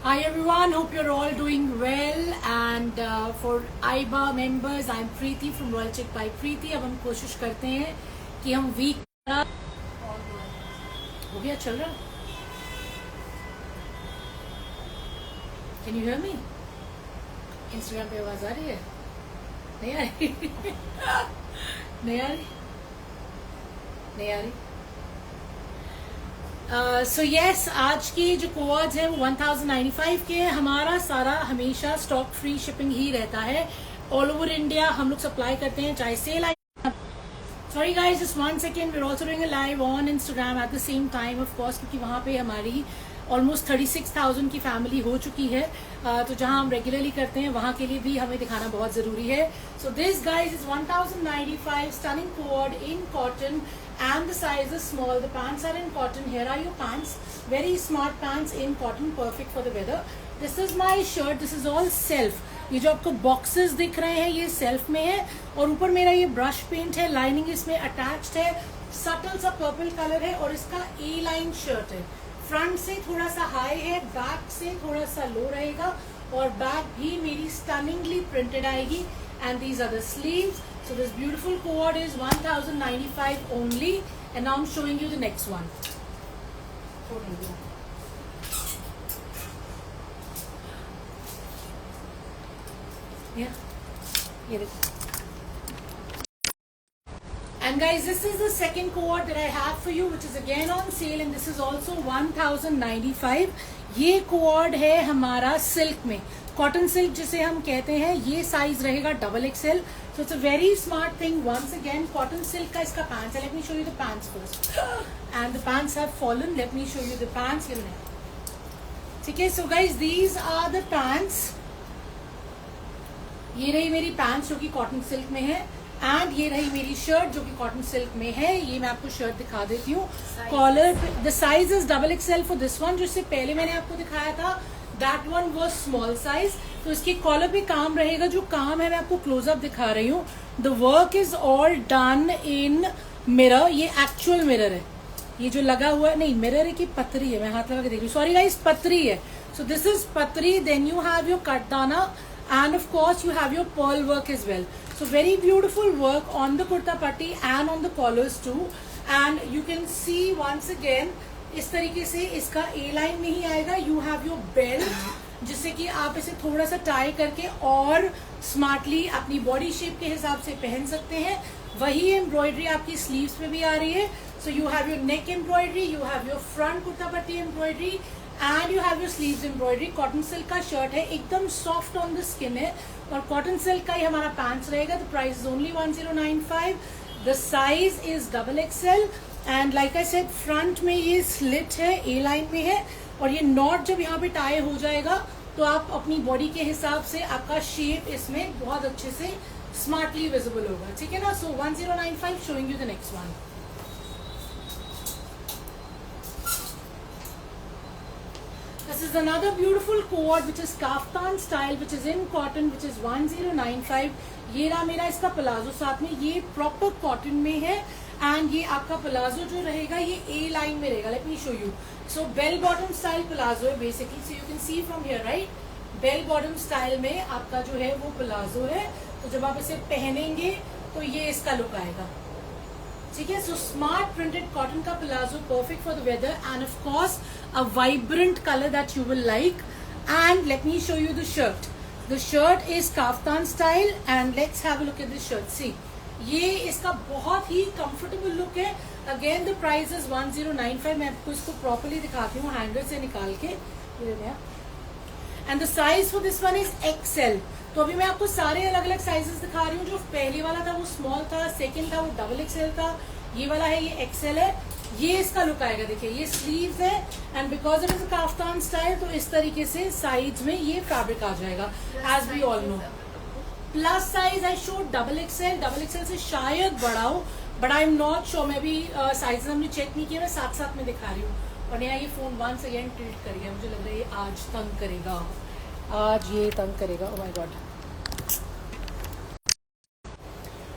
Hi everyone, hope you're all doing well and for IBA members, I'm Preeti from Royal Chick by Preeti. अब हम कोशिश करते हैं कि हम वीक हो गया चल रहा. Can you hear me? Instagram पे आवाज आ रही है? नहीं आ रही? नहीं आ रही? नहीं आ रही? सो यस, आज के जो कोवर्ड्स है वो 1095 के हैं. हमारा सारा हमेशा स्टॉक फ्री शिपिंग ही रहता है. ऑल ओवर इंडिया हम लोग सप्लाई करते हैं, चाहे सेल आई. Sorry guys, just 1 second. We are also doing a live on Instagram at the same time of course, क्योंकि वहाँ पे हमारी ऑलमोस्ट 36,000 की फैमिली हो चुकी है. तो जहाँ हम रेगुलरली करते हैं वहाँ के लिए भी हमें दिखाना बहुत जरूरी है. So this guys is 1095 stunning coward in cotton and the size is small. The pants are in cotton. Here are your pants, very smart pants in cotton, perfect for the weather. This is my shirt. This is all self. ये जो आपको boxes दिख रहे हैं ये self में है, और ऊपर मेरा ये ब्रश पेंट है. लाइनिंग इसमें अटैच्ड है, सटल सा पर्पल कलर है, और इसका ए लाइन शर्ट है. फ्रंट से थोड़ा सा हाई है, बैक से थोड़ा सा लो रहेगा, और बैक भी मेरी स्टनिंगली प्रिंटेड आएगी. And these are the sleeves. So this beautiful cord is 1095 only, and now I'm showing you the next one. Yeah. And guys, this is the second cord that I have for you, which is again on sale, and this is also 1095. ये code है हमारा silk में, cotton silk जिसे हम कहते हैं. ये size रहेगा XXL. So it's a very smart thing. Once again cotton silk का इसका पैंट्स है. Let me show you the pants first, and the pants have fallen. Let me show you the pants. ठीक है. So guys, these are the pants. ये रही मेरी pants जो कि कॉटन सिल्क में है, एंड ये रही मेरी शर्ट जो कि कॉटन सिल्क में है. ये मैं आपको शर्ट दिखा देती हूँ. Collar, the size is XXL for this one. जो इससे पहले मैंने आपको दिखाया था, that one was small size. तो इसके कॉलर पे काम रहेगा. जो काम है मैं आपको क्लोजअप दिखा रही हूँ. The work is all done in mirror. ये एक्चुअल मिरर है. ये जो लगा हुआ है, नहीं मिरर है कि पतरी है, मैं हाथ लगा के देख रही हूँ. सॉरी गाइस, पतरी है. सो दिस इज पतरी. देन यू हैव योर कटदाना, and of course you have your pearl work as well. So very beautiful work on the kurta patti and on the collars too. And you can see once again, इस तरीके से इसका ए line में ही आएगा. You have your belt, जिससे कि आप इसे थोड़ा सा टाई करके और स्मार्टली अपनी बॉडी शेप के हिसाब से पहन सकते हैं. वही एम्ब्रॉयडरी आपकी स्लीव्स पे भी आ रही है. So you have your neck embroidery, you have your front kurta patti embroidery, and you have your sleeves embroidery. Cotton silk का शर्ट है, एकदम सॉफ्ट ऑन द स्किन है, और कॉटन सिल्क का ही हमारा पैंट्स रहेगा. The price is only 1095. The size is XXL. And like I said, front में ये स्लिट है, ए लाइन में है, और ये नॉट जब यहाँ पे टाई हो जाएगा तो आप अपनी बॉडी के हिसाब से आपका शेप इसमें बहुत अच्छे से स्मार्टली विजिबल होगा. ठीक है ना. सो 1095, showing you the next one. This is another beautiful cord which is kaftan style, which is in cotton, which is 1095. ये रहा मेरा इसका प्लाजो साथ में. ये प्रॉपर कॉटन में है, एंड ये आपका प्लाजो जो रहेगा ये ए लाइन में रहेगा. Let me show you. So bell bottom style palazzo है basically. So you can see from here, right. Bell bottom style में आपका जो है वो प्लाजो है. तो जब आप इसे पहनेंगे तो ये इसका लुक आएगा. ठीक है. सो स्मार्ट प्रिंटेड कॉटन का palazzo, perfect for the weather, and of course a vibrant colour that you will like. And let me show you the shirt. The shirt is kaftan style, and let's have a look at this shirt. See, ये इसका बहुत ही comfortable look है. Again the price is 1095. मैं आपको इसको properly दिखाती हूँ हैंगर से निकाल के. And the size for this one is XL. तो अभी मैं आपको सारे अलग अलग साइजेस दिखा रही हूँ. जो पहले वाला था वो स्मॉल था, सेकंड था वो XXL था, ये वाला है ये XL है. ये इसका लुक आएगा. देखिए, ये स्लीव्स है, and because it is a kaftan style तो इस तरीके से साइड्स में ये फैब्रिक आ जाएगा. As we all know, plus size I show XXL. XXL से शायद बड़ा हो, but I am not sure. मैं भी साइज हमने चेक नहीं किया, मैं साथ साथ में दिखा रही हूँ. और नया ये फोन वंस अगेन टिल्ट कर गया, मुझे लग रहा है ये आज तंग करेगा, आज ये तंग करेगा। Oh my God.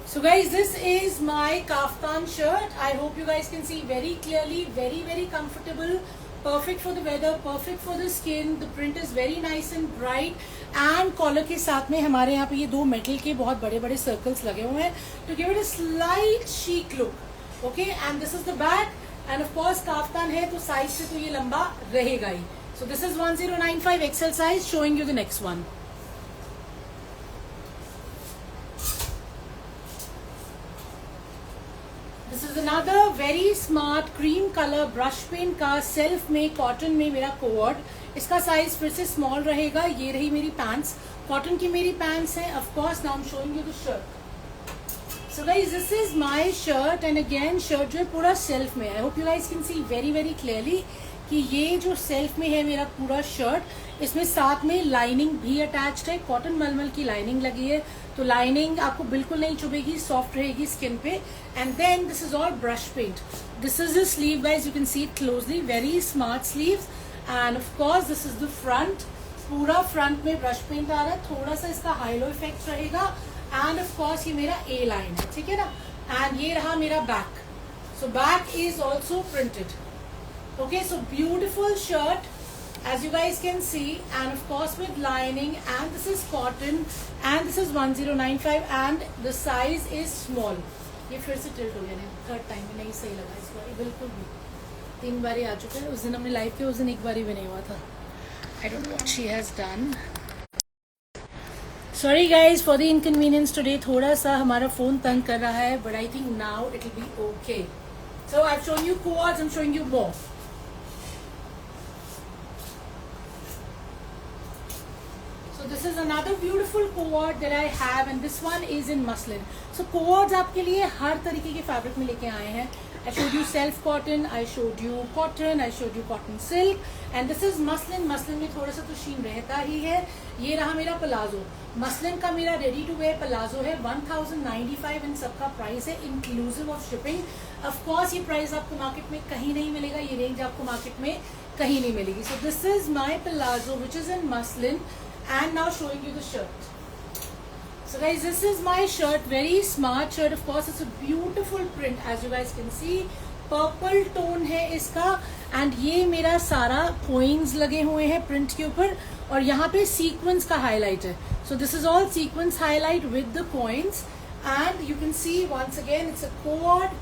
So guys, this is my kaftan shirt. I hope you guys can see very clearly. Very very comfortable, perfect for the weather, perfect for the skin. The print is very nice and bright. And collar के साथ में हमारे यहाँ पे ये दो metal के बहुत बड़े बड़े सर्कल्स लगे हुए हैं to give it a slight chic look. Okay, and this is the back. And of course kaftan है तो साइज से तो ये लंबा रहेगा ही. So this is 1095 XL size. Showing you the next one. This is another very smart cream color brush paint का self में cotton में मेरा कोवर्ड. इसका साइज फिर से स्मॉल रहेगा. ये रही मेरी पैंट्स, कॉटन की मेरी पैंट्स हैं. Of course now I am showing you the shirt. So guys this is my shirt and again shirt जो है पूरा सेल्फ में है. I hope you guys can see very very clearly कि ये जो सेल्फ में है मेरा पूरा शर्ट, इसमें साथ में लाइनिंग भी अटैच्ड है. कॉटन मलमल की लाइनिंग लगी है तो लाइनिंग आपको बिल्कुल नहीं चुभेगी, सॉफ्ट रहेगी स्किन पे. And then this is all brush paint. This is the sleeve guys, you can see it closely. Very smart sleeves. And of course this is the front. पूरा फ्रंट में brush paint आ रहा है. थोड़ा सा इसका high low effect रहेगा. And of course ये मेरा ए लाइन है, ठीक है ना. एंड ये रहा मेरा back. So back is also printed. Okay, so beautiful shirt as you guys can see, and of course with lining, and this is cotton, and this is 1095 and the size is small. ये फिर से tilt हो गया नहीं, third time में नहीं सही लगा इस बार बिल्कुल भी. 3 बार आ चुका है. उस दिन हमने लाइव किया, उस दिन एक बार भी नहीं हुआ था. I don't know what she has done. Sorry guys for the inconvenience today. थोड़ा सा हमारा फोन तंग कर रहा है, but I think now it will be okay. So I've shown you quads, I'm showing you more. This is another beautiful cord that I have, and this one is in muslin. So cords आपके लिए हर तरीके के fabric में लेके आए हैं. I showed you self cotton, I showed you cotton, I showed you cotton silk, and this is muslin. muslin में थोड़ा सा तो शीन रहता ही है. ये रहा मेरा पलाजो. मसलिन का मेरा रेडी टू वेयर पलाजो है. 1095 इन सबका प्राइस है inclusive of shipping. Of course ये प्राइस आपको मार्केट में कहीं नहीं मिलेगा, ये रेंज आपको मार्केट में कहीं नहीं मिलेगी. सो this is my palazzo which is in muslin. And now showing you the shirt. So guys, this is my shirt. Very smart shirt. Of course, it's a beautiful print as you guys can see. Purple tone है इसका. And ये मेरा सारा coins लगे हुए हैं print के ऊपर. और यहाँ पे sequins का highlight है. So this is all sequins highlight with the coins. And you can see once again it's a cord.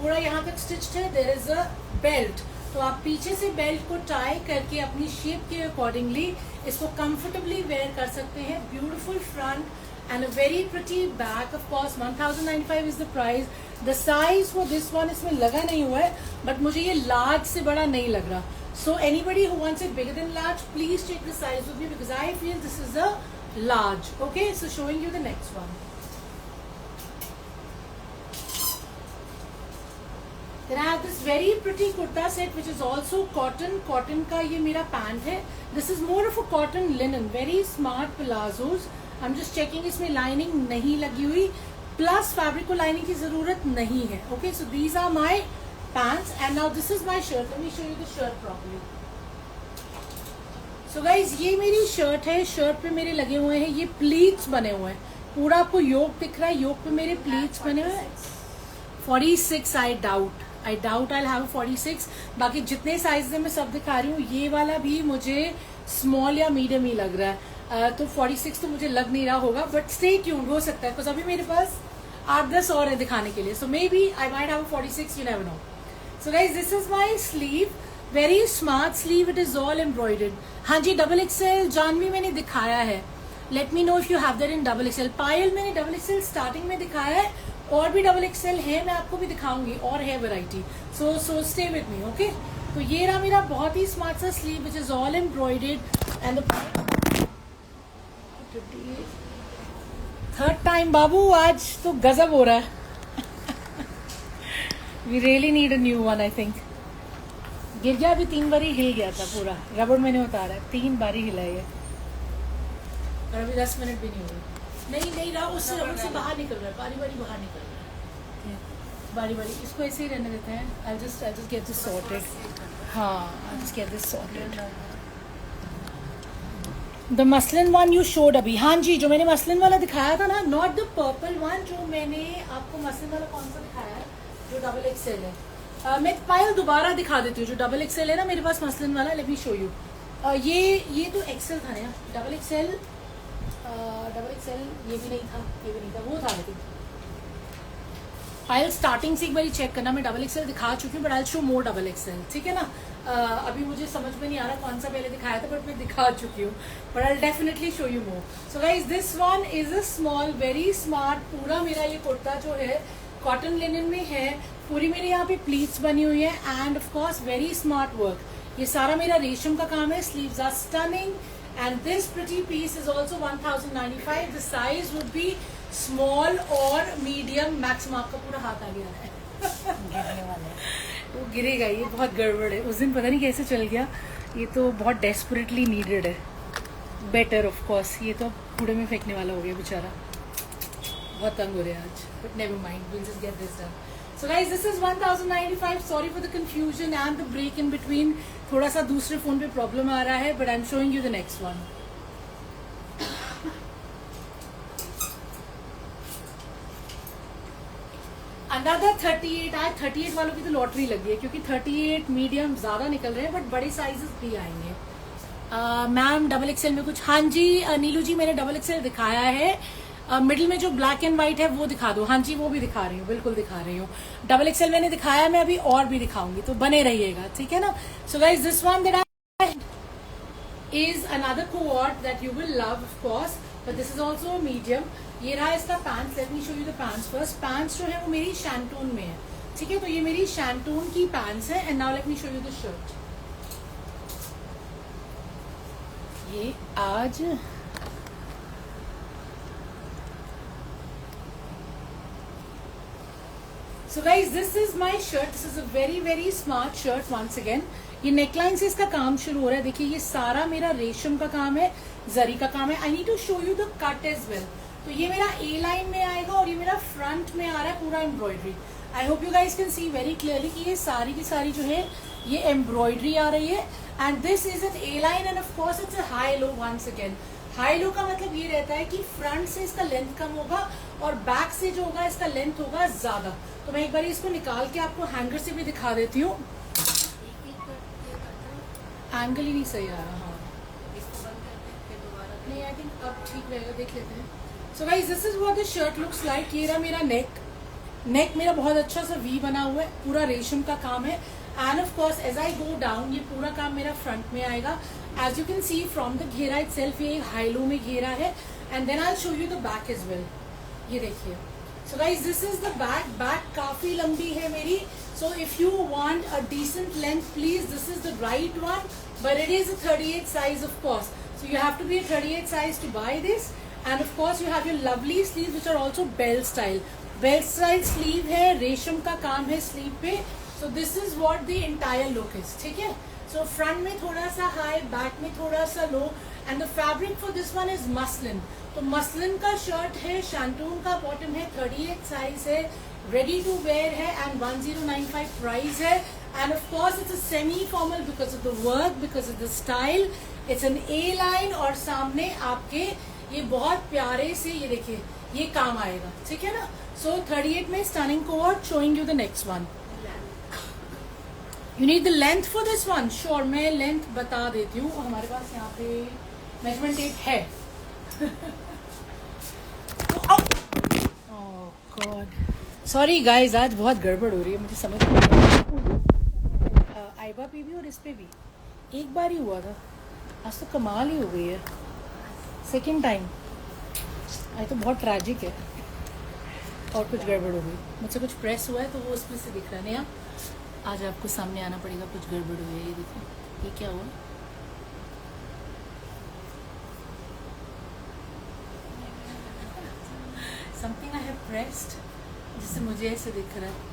पूरा यहाँ तक stitched है. There is a belt. तो आप पीछे से बेल्ट को टाई करके अपनी शेप के अकॉर्डिंगली इसको कंफर्टेबली वेयर कर सकते हैं. Beautiful front end a very pretty back. Of course 1095 is the price. The size for this one इसमें लगा नहीं हुआ है, बट मुझे ये लार्ज से बड़ा नहीं लग रहा. So anybody who wants it bigger than large, please check the size with me because I feel this is a large. Okay, so showing you the next one. Then I have this very pretty kurta set which is also cotton. Cotton का ये मेरा pant है. This is more of a cotton linen. Very smart palazzos. I'm just checking इसमें lining नहीं लगी हुई. Plus fabric को lining की जरूरत नहीं है. Okay, so these are my pants and now this is my shirt. Let me show you the shirt properly. So guys, ये मेरी shirt है. Shirt पे मेरे लगे हुए हैं ये pleats बने हुए हैं. पूरा आपको yoke दिख रहा है. yoke पे मेरे pleats बने हुए हैं. 46 I doubt I'll have a 46. बाकी जितने साइज मैं सब दिखा रही हूँ, ये वाला भी मुझे स्मॉल या मीडियम ही लग रहा है. तो 46 तो मुझे लग नहीं रहा होगा, बट स्टे ट्यून्ड, हो सकता है बिकॉज अभी मेरे पास 8-10 और है दिखाने के लिए. So maybe I might have 46, you never know. So guys this is my sleeve. Very smart sleeve. It is all embroidered. हाँ जी, XXL जानवी मैंने दिखाया है. Let me know if you have that in XXL. Payal मैंने XXL starting में दिखाया है. और भी XXL है, मैं आपको भी दिखाऊंगी, और है variety. So stay with me. Okay, तो ये रहा मेरा बहुत ही स्मार्ट सा sleeve which is all embroidered. And third time बाबू, आज तो गजब हो रहा है. We really need a new one. I think गिर गया, अभी 3 बार ही हिल गया था पूरा. रबड़ मैंने उतारा है, 3 बार ही हिला है. और अभी 10 मिनट भी नहीं हुए. नहीं रहा, उससे रबड़ से बाहर निकल रहा है. बारी बाहर निकल रहा है. बारी इसको ऐसे ही रहने देते हैं. I'll just get this sorted. हाँ, let's get this sorted. The muslin one you showed अभी, हाँ जी, जो मैंने मसलिन वाला दिखाया था ना, not the purple one, जो मैंने आपको मसलिन वाला कौन सा दिखाया है, जो डबल एक्सेल है। मैं पायल दोबारा दिखा देती हूँ, जो डबल एक्सेल है ना मेरे पास मसलिन वाला, लेट मी शो यू। ये तो एक्सेल था ना, डबल एक्सेल ये भी नहीं था, वो था लेकिन। पायल स्टार्टिंग से एक बार चेक करना, मैं डबल एक्सेल दिखा चुकी हूँ, but I show more double XL, ठीक है ना। अभी मुझे समझ में नहीं आ रहा कौन सा पहले दिखाया था, बट मैं दिखा चुकी हूँ, but I definitely show you more. So guys, this one is a small very smart. पूरा मेरा ये कुर्ता जो है कॉटन लिनन में है, पूरी मेरे यहाँ पे प्लीट्स बनी हुई है, and of course very smart work. ये सारा मेरा रेशम का काम है, sleeves are stunning, and this pretty piece is also 1095. The size would be small or medium. maximum आपका पूरा हाथ आ गया है गिरने वाला है, वो गिरेगा, ये बहुत गड़बड़ है। उस दिन पता नहीं कैसे चल गया, ये तो बहुत डेस्परेटली नीडेड है। बेटर ऑफ कोर्स, ये तो कूड़े में फेंकने वाला हो गया बेचारा, बहुत तंग हो रहे हैं आज, but never mind, will just get this done. So guys, this is 1095. Sorry for the confusion and the break in between. थोड़ा सा दूसरे फोन पे प्रॉब्लम आ रहा है, but I'm showing you the next one. Another 38. आज 38 वालों की तो लॉटरी लगी है, क्योंकि 38 मीडियम ज्यादा निकल रहे हैं, बट बड़े साइजेस भी आएंगे। मैम डबल एक्सेल में कुछ, हाँ जी नीलू जी, मैंने डबल एक्सेल दिखाया है। मिडिल में जो ब्लैक एंड व्हाइट है वो दिखा दो, हाँ जी वो भी दिखा रही हूँ, बिल्कुल दिखा रही हूँ। डबल एक्सेल मैंने दिखाया, मैं अभी और भी दिखाऊंगी, तो बने रहिएगा, ठीक है ना। So guys, this one that I is another co-ord that you will love of course, but this is also medium. ये रहा इसका pants, late me show you the pants first. Pants जो है वो मेरी शैंटून में है, ठीक है, तो ये मेरी शैंटून की पैंट्स है। And now let me show you the shirt. ये आज So guys, this is my shirt. This is a very very smart shirt once again. ये नेकलाइन से इसका काम शुरू हो रहा है, देखिए ये सारा मेरा रेशम का काम है, जरी का काम है। I need to show you the cut as well. तो ये मेरा ए लाइन में आएगा और ये मेरा फ्रंट में आ रहा है पूरा embroidery. I hope you guys can see very clearly कि ये सारी की सारी जो है ये एम्ब्रॉयडरी आ रही है। And this is an A line, and of course it's a high low once again. High low का मतलब ये रहता है कि फ्रंट से इसका लेंथ कम होगा और बैक से जो होगा इसका लेंथ होगा ज्यादा। तो मैं एक बार इसको निकाल के आपको हैंगर से भी दिखा देती हूँ। एंगल ही नहीं सही आ रहा, हाँ नहीं, आई थिंक अब ठीक रहेगा, देख लेते हैं। So guys, this is what the shirt looks like. ये रहा मेरा नेक मेरा बहुत अच्छा सा वी बना हुआ है, पूरा रेशम का काम है। And of course as I go down, ये पूरा काम मेरा फ्रंट में आएगा। As you can see from the घेरा इटसेल्फ, ये हाई लो में घेरा है। And then I show you the back as well. ये देखिए, so guys this is the back काफी लंबी है मेरी। So if you want a decent length, please this is the right one, but it is a 38 size of course. So you have to be a 38 size to buy this. And of course you have your lovely sleeve which are also belt style. Belt style sleeve है, रेशम का काम है sleeve पे। So this is what the entire look is, ठीक है। So front में थोड़ा सा हाई, बैक में थोड़ा सा low. And the fabric for this one is muslin. तो मसलिन का शर्ट है, शैंटून का बॉटम है, 38 साइज है, रेडी टू वेयर है, एंड 1095 प्राइस है। And of course it's a semi formal because of the work, because of the style. It's an A line और सामने आपके ये बहुत प्यारे से, ये देखिए ये काम आएगा, ठीक है ना। सो 38 में stunning co-ord, showing you the next one. You need the length for this one? Sure, मैं लेंथ बता देती हूँ, हमारे पास यहाँ पे मेजरमेंट टेप है। सॉरी गाइज, आज बहुत गड़बड़ हो रही है, मुझे समझ नहीं आ रहा। आइबा पे भी और इस पे भी एक बार ही हुआ था, आज तो कमाल ही हो गई है, सेकेंड टाइम। आज तो बहुत ट्रैजिक है, और कुछ गड़बड़ हो गई, मुझसे कुछ प्रेस हुआ है तो वो उसमें से दिख रहा है। आज आपको सामने आना पड़ेगा, कुछ गड़बड़ हुई है। ये देखो, ये क्या हुआ? समथिंग आई हैव प्रेस्ड, जिससे मुझे ऐसे दिख रहा है।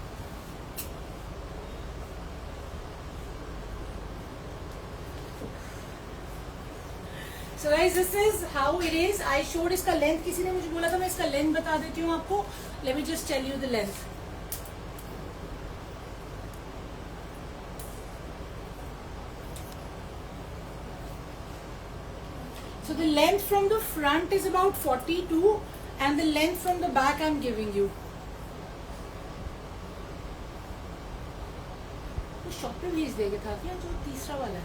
So guys, this is how it is. I showed इसका लेंथ, किसी ने मुझे बोला था, मैं इसका लेंथ बता देती हूँ आपको। Let me just tell you the length. So the length from the front is about 42 and the length from the back I'm giving you. तो शॉप पे भेज देगा था क्या जो तीसरा वाला है?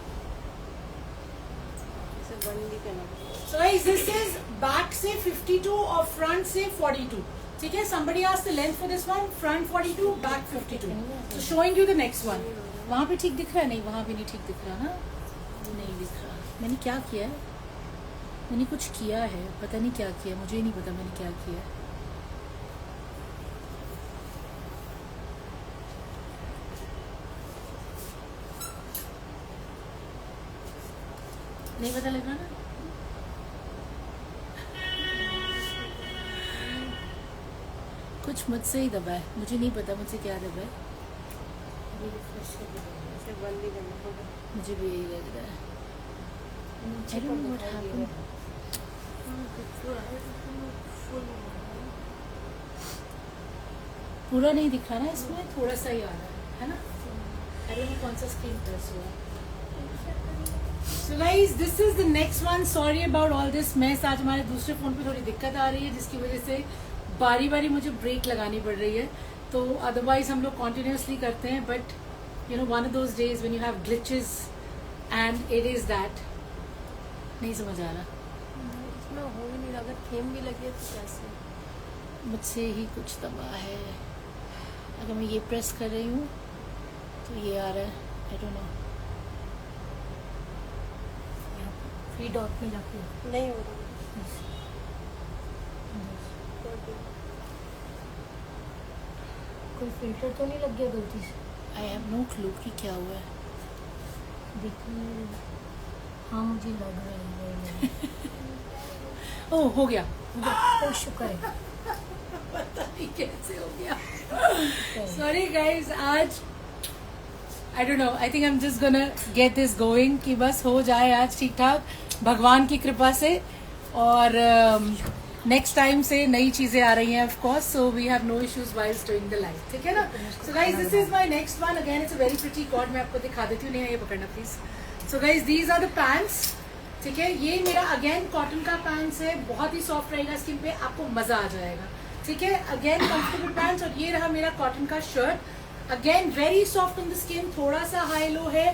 So guys, this is back से 52 और front से 42. ठीक है? Somebody asked the length for this one. Front 42, back 52. So showing you the next one. वहाँ पे ठीक दिख रहा है? नहीं, वहाँ भी नहीं ठीक दिख रहा ना? नहीं दिख रहा. मैंने क्या किया है? मैंने कुछ किया है, पता नहीं क्या किया, मुझे ही नहीं पता मैंने क्या किया है. नहीं पता लग रहा ना? कुछ मुझसे ही दबा है, मुझे नहीं पता मुझसे क्या दबा है. मुझे भी यही लग रहा है. I don't know what happened. पूरा नहीं दिख रहा ना इसमें, थोड़ा सा ही आ रहा है ना? I don't know कौन सा स्क्रीन प्रेस हुआ. So guys, this is the next one. Sorry about all this mess. आज हमारे दूसरे फ़ोन पे थोड़ी दिक्कत आ रही है जिसकी वजह से बारी बारी मुझे ब्रेक लगानी पड़ रही है. तो अदरवाइज हम लोग कॉन्टिन्यूसली करते हैं, but you know one of those days when you have glitches and it is that. नहीं समझ आ रहा. इसमें हो ही नहीं रहा. अगर थीम भी लगी है तो कैसे? मुझसे ही कुछ दबा है. अगर मैं ये प्रेस कर रही हूँ तो ये आ रहा है. I don't know. Three dot में जाके नहीं हो रहा. कोई फिल्टर तो नहीं लग गया गलती से? आई हैव नो क्लू कि क्या हुआ है. देखिए, हाँ मुझे लग रहा है. ओह हो गया. तो शुक्र है. पता नहीं कैसे हो गया. सॉरी गाइज, आज I don't know. I think I am just gonna get this going कि बस हो जाए आज ठीक ठाक भगवान की कृपा से. और नेक्स्ट टाइम से नई चीजें आ रही हैं of course, so we have no issues whiles doing the live. ठीक है ना? So guys, this is my next one. Again it's a very pretty co-ord. मैं आपको दिखा देती हूँ. नहीं ये पकड़ना please. So guys, these are the pants. ठीक है, ये मेरा अगेन कॉटन का पैंट्स है. बहुत ही सॉफ्ट रहेगा स्किन पे, आपको मजा आ जाएगा. ठीक है, अगेन कंफर्टेबल पैंट्स. और ये रहा मेरा कॉटन का shirt. Again very soft on the skin. थोड़ा सा हाई लो है.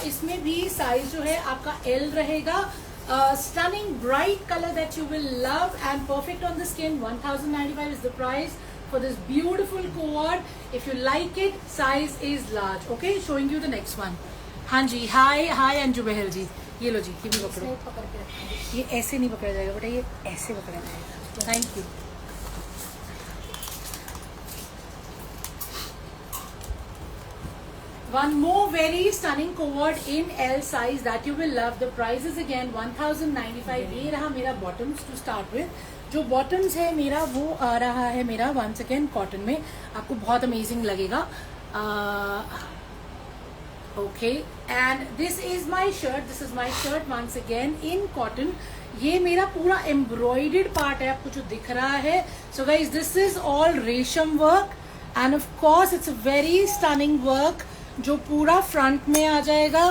इसमें भी साइज जो है आपका एल रहेगा. Stunning bright color that you will love and perfect on the skin. 1095 is the price for this beautiful cord. If you like it, size is large. Okay, showing you the next one. हाँ जी, hi Anju बहल जी. ये लो जी, ये भी पकड़ो. ये ऐसे नहीं पकड़ा जाएगा बेटा, ये ऐसे पकड़ा जाएगा. Thank you. One more very stunning cord in L size that you will love. The price is again 1095. ये रहा मेरा bottoms to start with. जो bottoms है मेरा वो आ रहा है मेरा once again cotton में. आपको बहुत amazing लगेगा. Okay, and this is my shirt. This is my shirt once again in cotton. ये मेरा पूरा embroidered part है, आपको जो दिख रहा है. So guys, this is all रेशम work and of course it's a very stunning work जो पूरा फ्रंट में आ जाएगा.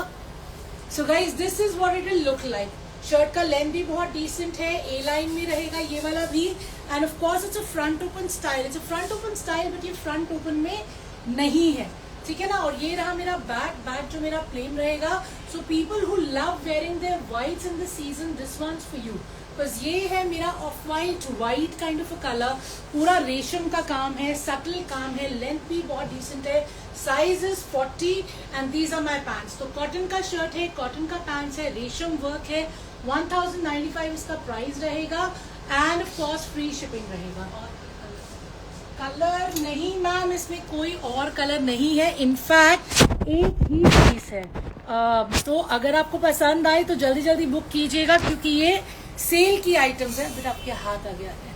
सो guys, this is what it will look like. Shirt का लेंथ भी बहुत डिसेंट है, ए लाइन में रहेगा ये वाला भी. And of course it's a front open style. It's a front open style but ये फ्रंट ओपन में नहीं है. ठीक है ना? और ये रहा मेरा बैक जो मेरा प्लेन रहेगा. So people who love wearing their whites in the season, this one's for you. बस ये है मेरा off white kind of a colour. पूरा रेशम का काम है, सटल काम है, लेंथ भी बहुत डिसेंट है. Size is 40 and these are my pants. तो कॉटन का शर्ट है, कॉटन का पैंट्स है, रेशम वर्क है. 1095 इसका प्राइस रहेगा and of course free shipping रहेगा. कलर नहीं मैम, इसमें कोई और कलर नहीं है. इनफैक्ट एक ही पीस है. तो अगर आपको पसंद आए तो जल्दी जल्दी बुक कीजिएगा क्योंकि ये सेल की आइटम्स है. बट आपके हाथ आ गया है.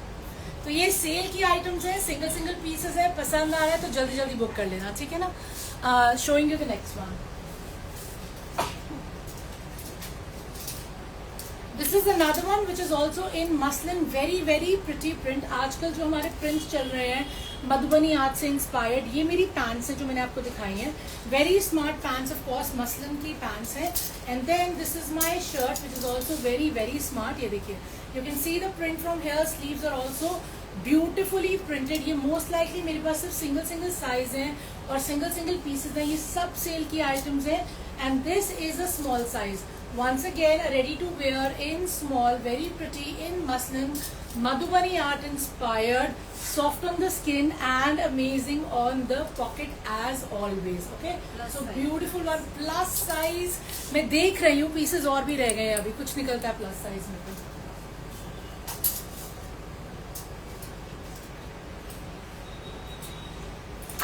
तो ये सेल की आइटम्स है, सिंगल पीसेस है. पसंद आ रहा है तो जल्दी जल्दी बुक कर लेना. ठीक है ना? Showing you the next one. This is another one which is also in muslin. Very very pretty print. आजकल जो हमारे प्रिंट्स चल रहे हैं मधुबनी आर्ट से इंस्पायर्ड ये मेरी पैंट्स है जो मैंने आपको दिखाई हैं. Very smart pants, of course muslin की पैंट्स है. And then this is my shirt which is also very very smart. ये देखिए, you can see the print from here. Sleeves are also beautifully printed. ये most likely मेरे पास सिर्फ single single size हैं और सिंगल सिंगल पीसेज हैं. ये सब सेल की आइटम्स हैं. And this is a small size. Once again, ready to wear in small, very pretty in muslin, Madhubani art inspired, soft on the skin and amazing on the pocket as always. Okay, Plus so size. beautiful one, plus size. मैं देख रही हूँ pieces और भी रह गए हैं, अभी कुछ निकलता है प्लस साइज में.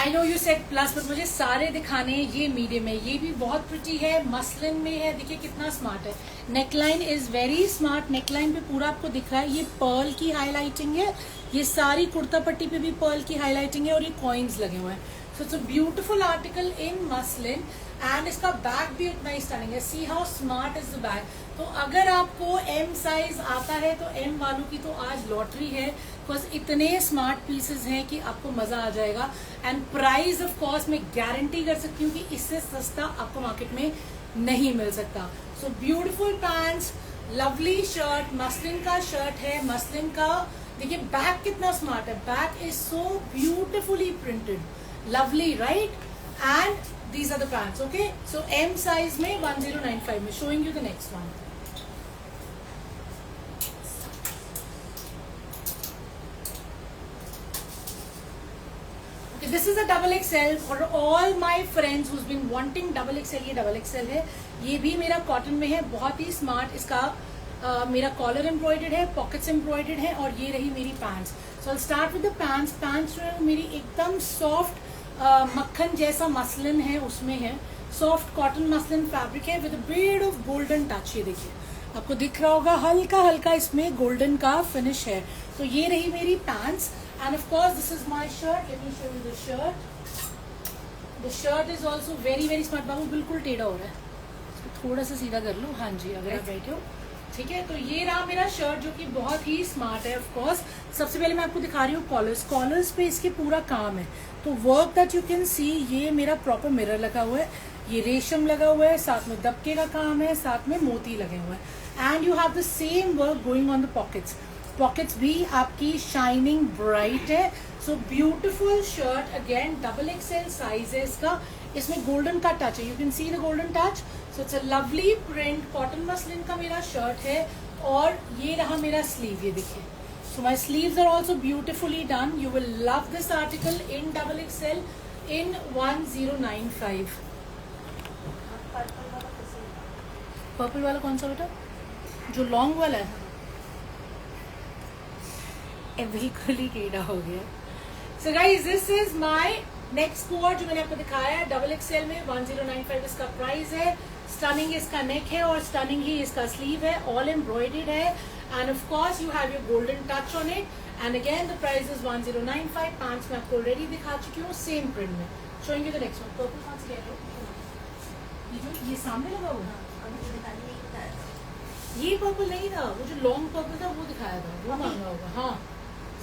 I know you said plus, but मुझे सारे दिखाने हैं. ये मीडियम है, ये भी बहुत प्रिटी है, मसलिन में है. देखिए कितना स्मार्ट है. Neckline is very smart. Neckline पे पूरा आपको दिख रहा है. ये पर्ल की हाईलाइटिंग है. ये सारी कुर्ता पट्टी पे भी पर्ल की हाईलाइटिंग है और ये कॉइन्स लगे हुए हैं. सो it's a beautiful article in muslin. And इसका बैग भी उतना ही स्टनिंग है. See how smart is the bag. तो अगर आपको एम साइज आता है तो एम वालों की तो आज लॉटरी है, बिकॉज इतने स्मार्ट पीसेस हैं कि आपको मजा आ जाएगा. एंड प्राइस ऑफ कोर्स मैं गारंटी कर सकती हूँ कि इससे सस्ता आपको मार्केट में नहीं मिल सकता. So beautiful pants, lovely shirt, muslin का शर्ट है. मसलिन का देखिए बैक कितना स्मार्ट है. Back is so beautifully printed, lovely, right. And these are the pants. Okay, so M size में 1095 में. Showing you the next one. Okay, this is a double XL for all my friends who's been wanting double XL. ये double XL है. ये भी मेरा cotton में है, बहुत ही स्मार्ट. इसका मेरा कॉलर एम्ब्रॉयडर्ड है, पॉकेट्स एम्ब्रॉयडर्ड है और ये रही मेरी pants. So I'll start with the pants. Pants मेरी एकदम सॉफ्ट मक्खन जैसा मसलिन है, उसमें है. सॉफ्ट कॉटन मसलिन फैब्रिक है with bit of golden touch. ये देखिए आपको दिख रहा होगा, हल्का हल्का इसमें गोल्डन का फिनिश है. तो ये रही मेरी pants. And of course this is my shirt. Let me show you the shirt. The shirt is also very very smart. बाबू बिल्कुल टेढ़ा हो रहा है, इसको थोड़ा सा सीधा कर लो. हाँ जी, अगर आप बैठे हो ठीक है. तो ये रहा मेरा शर्ट जो कि बहुत ही स्मार्ट है. ऑफ कोर्स सबसे पहले मैं आपको दिखा रही हूँ कॉलर्स. कॉलर्स पे इसके पूरा काम है. तो वर्क दैट यू कैन सी, ये मेरा प्रॉपर मिरर लगा हुआ है, ये रेशम लगा हुआ है, साथ में दबके का काम है, साथ में मोती लगे हुए हैं. And you have the same work going on the pockets. Pockets भी आपकी शाइनिंग ब्राइट है. So beautiful shirt. Again double XL size है इसका. इसमें गोल्डन का टच है, you can see the golden touch. So it's a lovely print. Cotton muslin का मेरा शर्ट है. और ये रहा मेरा स्लीव. ये देखिए, so my sleeves are also beautifully done. You will love this article in double XL in 1095. Purple वाला कौन सा बेटा, जो लॉन्ग वाला है? बिल्कुल ही कीड़ा हो गया. So guys, this is my next coat जो मैंने आपको दिखाया है डबल एक्सएल में. 1095 इसका प्राइस है. स्टनिंग इसका नेक है और स्टनिंग ही इसका स्लीव है. ऑल एम्ब्रॉयडर्ड है. And of course you have your golden touch on it. And again the price is 1095. Pants मैं आपको already दिखा चुकी हूँ सेम प्रिंट में. Showing you the next one. Purple कौन सी कह रहे हो? ये जो ये सामने लगा हुआ है, ये पर्पल नहीं था. वो जो लॉन्ग पर्पल था वो दिखाया था, वो मांगा होगा. हाँ,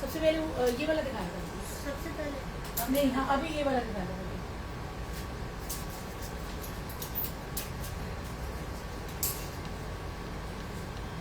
सबसे पहले ये वाला दिखाया था. सबसे पहले नहीं, हाँ अभी ये वाला दिखाया था.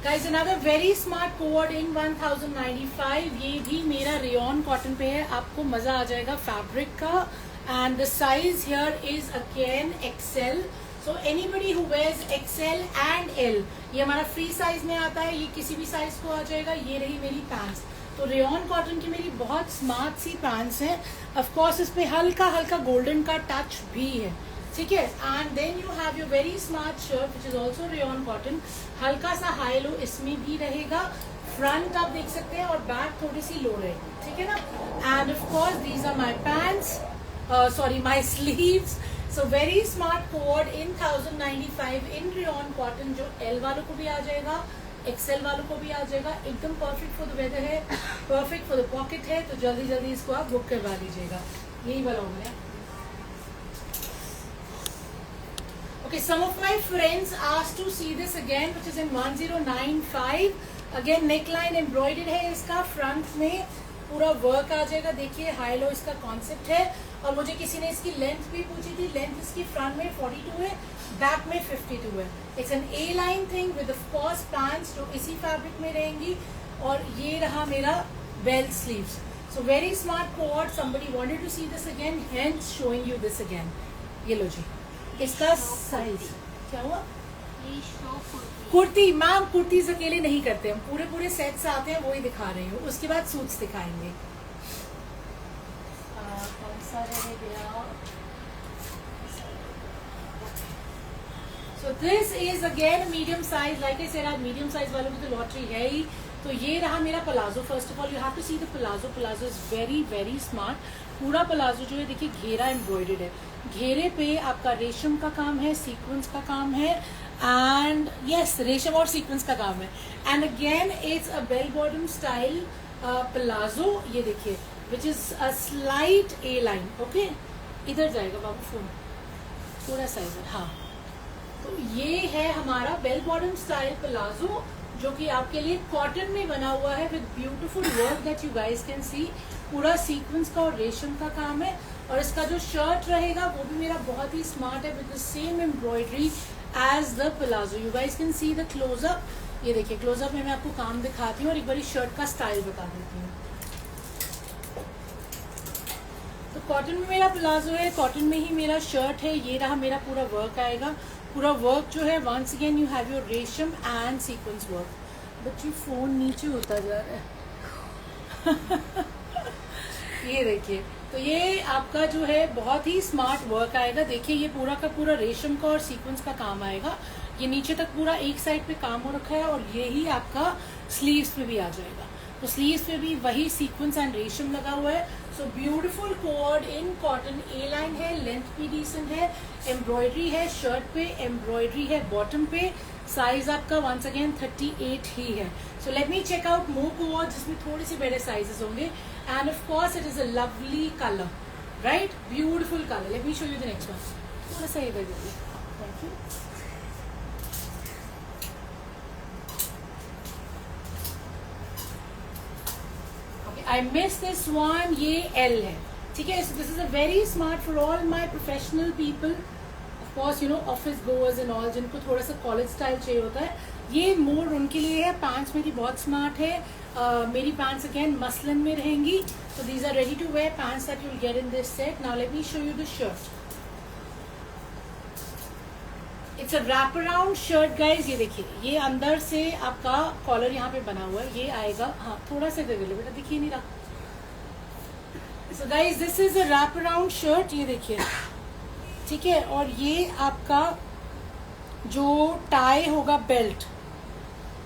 Guys, another very smart coat in 1095. ये भी मेरा रेयन कॉटन पे है. आपको मजा आ जाएगा फैब्रिक का. And the size here is again XL. So anybody who wears XL and L, ये हमारा फ्री साइज में आता है. ये किसी भी साइज को आ जाएगा. ये रही मेरी पैंट्स. तो रेयन कॉटन की मेरी बहुत स्मार्ट सी पैंट्स हैं. ऑफ कोर्स इस पे हल्का हल्का गोल्डन का टच भी है, ठीक है. And then you have your very smart shirt which is also rayon cotton. हल्का सा हाई लो इसमें भी रहेगा. फ्रंट आप देख सकते हैं और बैक थोड़ी सी लो रहेगी, ठीक है ना. And of course these are my pants, sorry my sleeves. So very smart co-ord in 1095 in rayon cotton, जो एल वालों को भी आ जाएगा, एक्सेल वालों को भी आ जाएगा. एकदम परफेक्ट फॉर द वेदर है, परफेक्ट फॉर द पॉकेट है. तो जल्दी जल्दी इसको आप बुक करवा लीजिएगा. यही वाला हो गया. Okay, some of my friends asked to see this again, which is in 1095. Again neckline embroidered है इसका. फ्रंट में पूरा वर्क आ जाएगा। देखिए हाई लो इसका कॉन्सेप्ट है। और मुझे किसी ने इसकी लेंथ भी पूछी थी, लेंथ इसकी फ्रंट में 42 है, बैक में 52 है। It's an A line thing with of course pants जो इसी फैब्रिक में रहेंगी। और ये रहा मेरा bell sleeves. So very smart co-ord, somebody wanted to see this again, hence showing you this again। ये लो जी, इसका साइज क्या हुआ? कुर्ती मैम, कुर्तीज अकेले नहीं करते हम, पूरे पूरे सेट्स आते हैं, वो ही दिखा रही हूँ। उसके बाद सूट्स दिखाएंगे। कौन सा रह गया? सो this is again medium size. Like I said, आज मीडियम साइज वालों की तो लॉटरी है ही। तो ये रहा मेरा palazzo. First of all you have to see the palazzo. Palazzo is very very smart. पूरा पलाजो जो है देखिए घेरा एम्ब्रॉयडर्ड है। घेरे पे आपका रेशम का काम है, सीक्वेंस का काम है, एंड यस रेशम और सीक्वेंस का काम है। And again it's a bell bottom style palazzo. ये देखिए which is a slight A line. Okay, इधर जाएगा बाबू फोन, थोड़ा सा इधर। हाँ, तो ये है हमारा बेल बॉटम स्टाइल पलाजो जो कि आपके लिए कॉटन में बना हुआ है with beautiful work that you guys can सी। पूरा सीक्वेंस का और रेशम का काम है। और इसका जो शर्ट रहेगा वो भी मेरा बहुत ही स्मार्ट है with the same embroidery as the palazzo. You guys can see the close up. ये देखिए क्लोजअप में मैं आपको काम दिखाती हूँ और एक बार शर्ट का स्टाइल बता देती हूँ। तो कॉटन में मेरा प्लाजो है, कॉटन में ही मेरा शर्ट है। ये रहा मेरा पूरा वर्क आएगा। पूरा वर्क जो है once again you have your रेशम एंड सीक्वेंस वर्क। बच्ची फोन नीचे होता जा रहा है। ये देखिए, तो ये आपका जो है बहुत ही स्मार्ट वर्क आएगा। देखिए ये पूरा का पूरा रेशम का और सीक्वेंस का काम आएगा। ये नीचे तक पूरा एक साइड पे काम हो रखा है और ये ही आपका स्लीव्स पे भी आ जाएगा। तो स्लीव्स पे भी वही सीक्वेंस एंड रेशम लगा हुआ है। So beautiful co-ord in cotton. A line है, लेंथ भी डिसेंट है, एम्ब्रॉयडरी है शर्ट पे, एम्ब्रॉयडरी है बॉटम पे। साइज आपका वंस अगेन 38 ही है। So let me check out more co-ord जिसमें थोड़े से बड़े साइजेस होंगे। And of course it is a lovely colour, right? Beautiful colour. Let me show you the next one. थोड़ा सा इधर देखिए। Thank you. I miss this one। ये L है, ठीक है। So this is a very smart for all my professional people, of course you know office goers and all, जिनको थोड़ा सा कॉलेज स्टाइल चाहिए होता है। ये मोड उनके लिए है। पैंट्स मेरी बहुत स्मार्ट है। मेरी पैंट्स अगेन मसलन में रहेंगी। So these are ready to wear pants that you'll get in this set। Now let me show you the shirt। It's a wrap around shirt guys। ये देखिए, ये अंदर से आपका कॉलर यहाँ पे बना हुआ है। ये आएगा, हाँ थोड़ा सा दे बेटा, दिखिए नहीं रहा। So guys this is a wrap around shirt। ये देखिए, ठीक है। और ये आपका जो टाई होगा बेल्ट,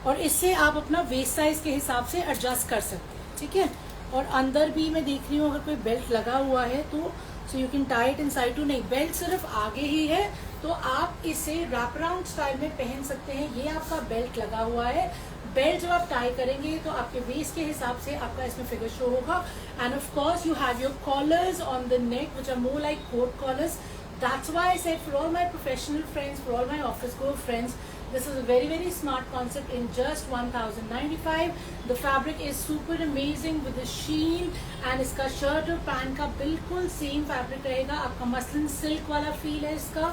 और इससे आप अपना वेस्ट साइज के हिसाब से एडजस्ट कर सकते हैं, ठीक है। और अंदर भी मैं देख रही हूँ अगर कोई बेल्ट लगा हुआ है तो so you can tie it inside too. नहीं, बेल्ट सिर्फ आगे ही है तो आप इसे रैप अराउंड स्टाइल में पहन सकते हैं। ये आपका बेल्ट लगा हुआ है। बेल्ट जब आप टाई करेंगे तो आपके वेस्ट के हिसाब से आपका इसमें फिगर शो होगा। And of course you have your collars on the neck which are more like coat collars. That's why I said for all my professional friends, for all my office go friends, this is a very very smart concept in just 1095। The fabric is super amazing with the sheen and इसका shirt और pant का बिल्कुल same fabric रहेगा। आपका muslin silk वाला feel है इसका।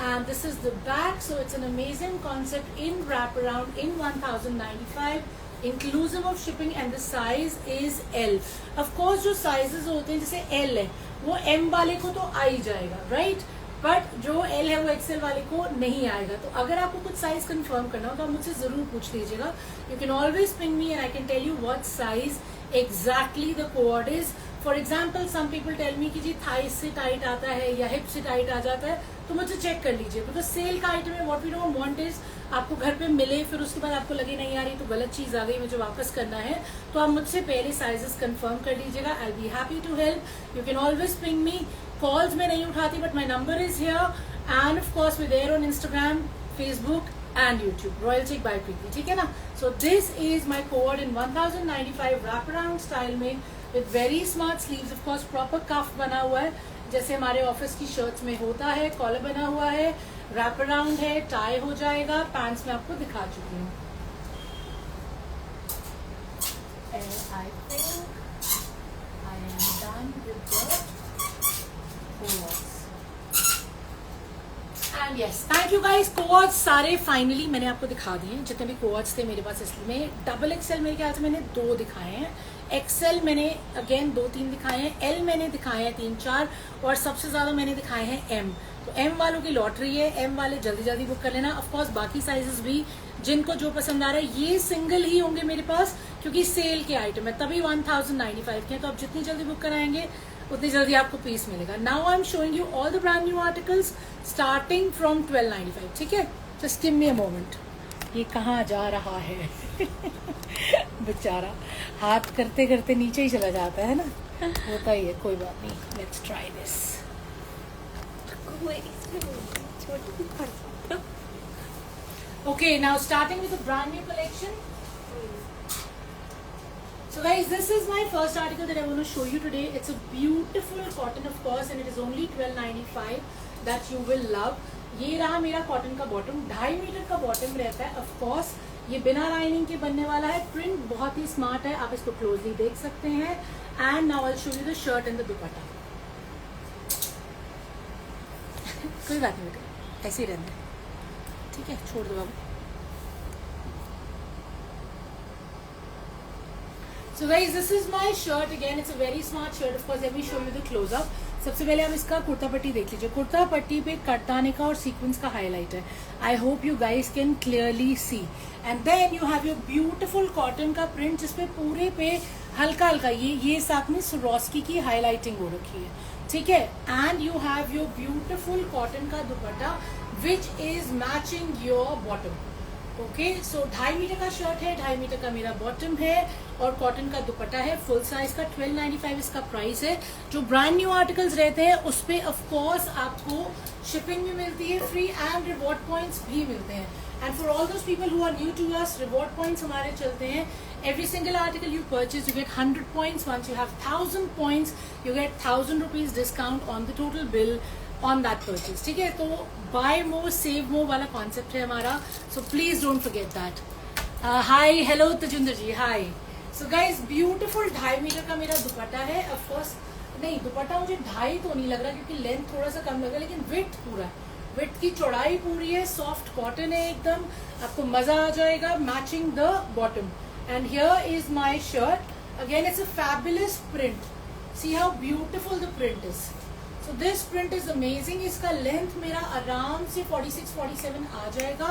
And this is the back, so it's an amazing concept in wrap around in 1095 inclusive of shipping, and the size is L। Of course जो sizes होते हैं जैसे L है वो M वाले को तो आ ही जाएगा, राइट? बट जो L है वो XL वाले को नहीं आएगा। तो अगर आपको कुछ साइज कंफर्म करना हो तो आप मुझसे जरूर पूछ लीजिएगा। You can always ping me and I can tell you what size exactly the co-ord is. For example some people tell me कि जी थाइस से टाइट आता है या हिप से टाइट आ जाता है, तो मुझे चेक कर लीजिए। बिकॉज सेल का आइटम है, what we don't want is आपको घर पे मिले फिर उसके बाद आपको लगे नहीं आ रही तो गलत चीज आ गई, मुझे वापस करना है। तो आप मुझसे पहले साइजेस कंफर्म कर लीजिएगा। I be happy to help. You can always ping me. Calls में नहीं उठाती but my number is here and of course we there on Instagram, Facebook and YouTube, Royal Chic by Preeti, ठीक है ना। So this is my coat in 1095 wrap around style में with very smart sleeves, of course proper cuff बना हुआ है जैसे हमारे office की शर्ट्स में होता है। कॉलर बना हुआ है, रैप अराउंड है, टाई हो जाएगा। पैंट्स में आपको दिखा चुकी हूँ। I think done with the co-ords and yes thank you guys. Co-ords सारे फाइनली मैंने आपको दिखा दिए जितने भी कोऑर्ड्स थे मेरे पास। इसलिए में डबल एक्सएल मेरे ख्याल से मैंने 2 दिखाए हैं, एक्सएल मैंने अगेन 2-3 दिखाए हैं, एल मैंने दिखाए हैं 3-4 और सबसे ज्यादा मैंने दिखाए हैं एम। तो एम वालों की लॉटरी है, एम वाले जल्दी जल्दी बुक कर लेना। ऑफ कोर्स बाकी साइजेस भी जिनको जो पसंद आ रहा है, ये सिंगल ही होंगे मेरे पास क्योंकि सेल के आइटम है, तभी 1095 के हैं। तो आप जितनी जल्दी बुक कराएंगे उतनी जल्दी आपको पीस मिलेगा। Now I am showing you all the brand new articles starting from 1295। ठीक है, just give me a moment. ये कहाँ जा रहा है बेचारा, हाथ करते करते नीचे ही चला जाता है ना, होता ही है, कोई बात नहीं। Let's try this. Okay, now starting with a brand new collection. So guys, this is my first article that I want to show you today. It's a beautiful cotton of course and it is only 1295 that you will love. ये रहा मेरा cotton का bottom, 2.5 metre का bottom रहता है। Of course ये बिना lining के बनने वाला है। प्रिंट बहुत ही स्मार्ट है, आप इसको क्लोजली देख सकते हैं। And now I will show you the shirt and the दुपट्टा। कोई बात नहीं बेटा, ऐसे ही रहने दे, ठीक है, छोड़ दो अब। So guys, this is my shirt again. It's a very smart shirt. Of course, let me show you the close up. सबसे पहले आप इसका कुर्ता पट्टी देख लीजिए। कुर्ता पट्टी पे कटदाने का और सीक्वेंस का हाईलाइट है। I hope you guys can clearly see. And then you have your beautiful cotton का प्रिंट जिसपे पूरे पे हल्का हल्का ये साथ में स्वरोस्की की हाईलाइटिंग हो रखी है, ठीक है। And you have your beautiful cotton का dupatta which is matching your bottom. Okay, so 2.5 metre का शर्ट है, 2.5 मीटर का मेरा बॉटम है और कॉटन का दुपट्टा है फुल साइज का। 1295 इसका प्राइस है। जो ब्रांड न्यू आर्टिकल्स रहते हैं उस पे ऑफ कोर्स आपको शिपिंग भी मिलती है फ्री एंड रिवॉर्ड पॉइंट्स भी मिलते हैं। And for all those people who are new to us, reward points हमारे चलते हैं। Every single article you purchase you get 100 points. Once you have 1000 points you get 1000 rupees discount on the total bill on that purchase, ठीक है। तो bye मोर save मोर वाला concept है हमारा, so please don't forget that. Hi, hello Tajinder ji, hi. So guys beautiful 2.5 metre का मेरा दुपट्टा है। Of course नहीं, दुपट्टा मुझे 2.5 तो नहीं लग रहा क्योंकि लेंथ थोड़ा सा कम लग रहा है, लेकिन विड्थ पूरा है, विड्थ की चौड़ाई पूरी है। सॉफ्ट कॉटन है एकदम, आपको मजा आ जाएगा। Matching the bottom and here is my shirt. Again it's a fabulous print, see how beautiful the print is. So this print is amazing. इसका लेंथ मेरा आराम से 46-47 आ जाएगा।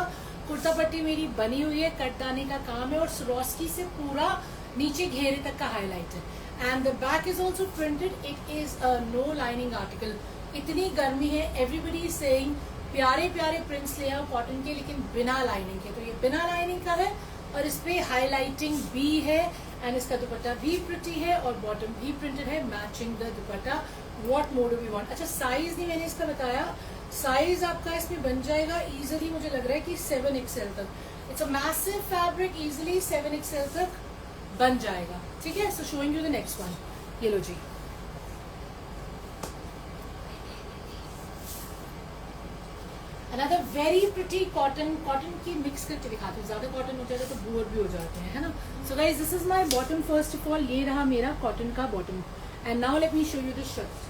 कुर्ता पट्टी मेरी बनी हुई है, कटदाने का काम है और स्वरोस्की से पूरा नीचे घेरे तक का हाईलाइट है। And the back is also printed. It is a no lining article. इतनी गर्मी है, एवरीबडी इज सेइंग प्यारे प्यारे प्रिंट्स ले आओ कॉटन के, लेकिन बिना लाइनिंग के। तो ये बिना लाइनिंग का है और इस पे हाईलाइटिंग भी है एंड इसका दुपट्टा भी प्रिटी है और बॉटम भी प्रिंटेड है matching the dupatta. What more do we want. अच्छा, साइज नहीं मैंने इसका बताया। साइज आपका इसमें बन जाएगा इजिली, मुझे लग रहा है कि 7XL तक। It's a massive fabric, easily 7XL तक बन जाएगा, ठीक है। सो showing you the next one. ये लो जी, another very pretty cotton. Cotton की मिक्स करके दिखाती हूँ, ज्यादा कॉटन हो जाएगा तो बोर भी हो जाते हैं, है ना। So guys this is my bottom. First of all ये रहा मेरा कॉटन का bottom and now let me show you the shirt.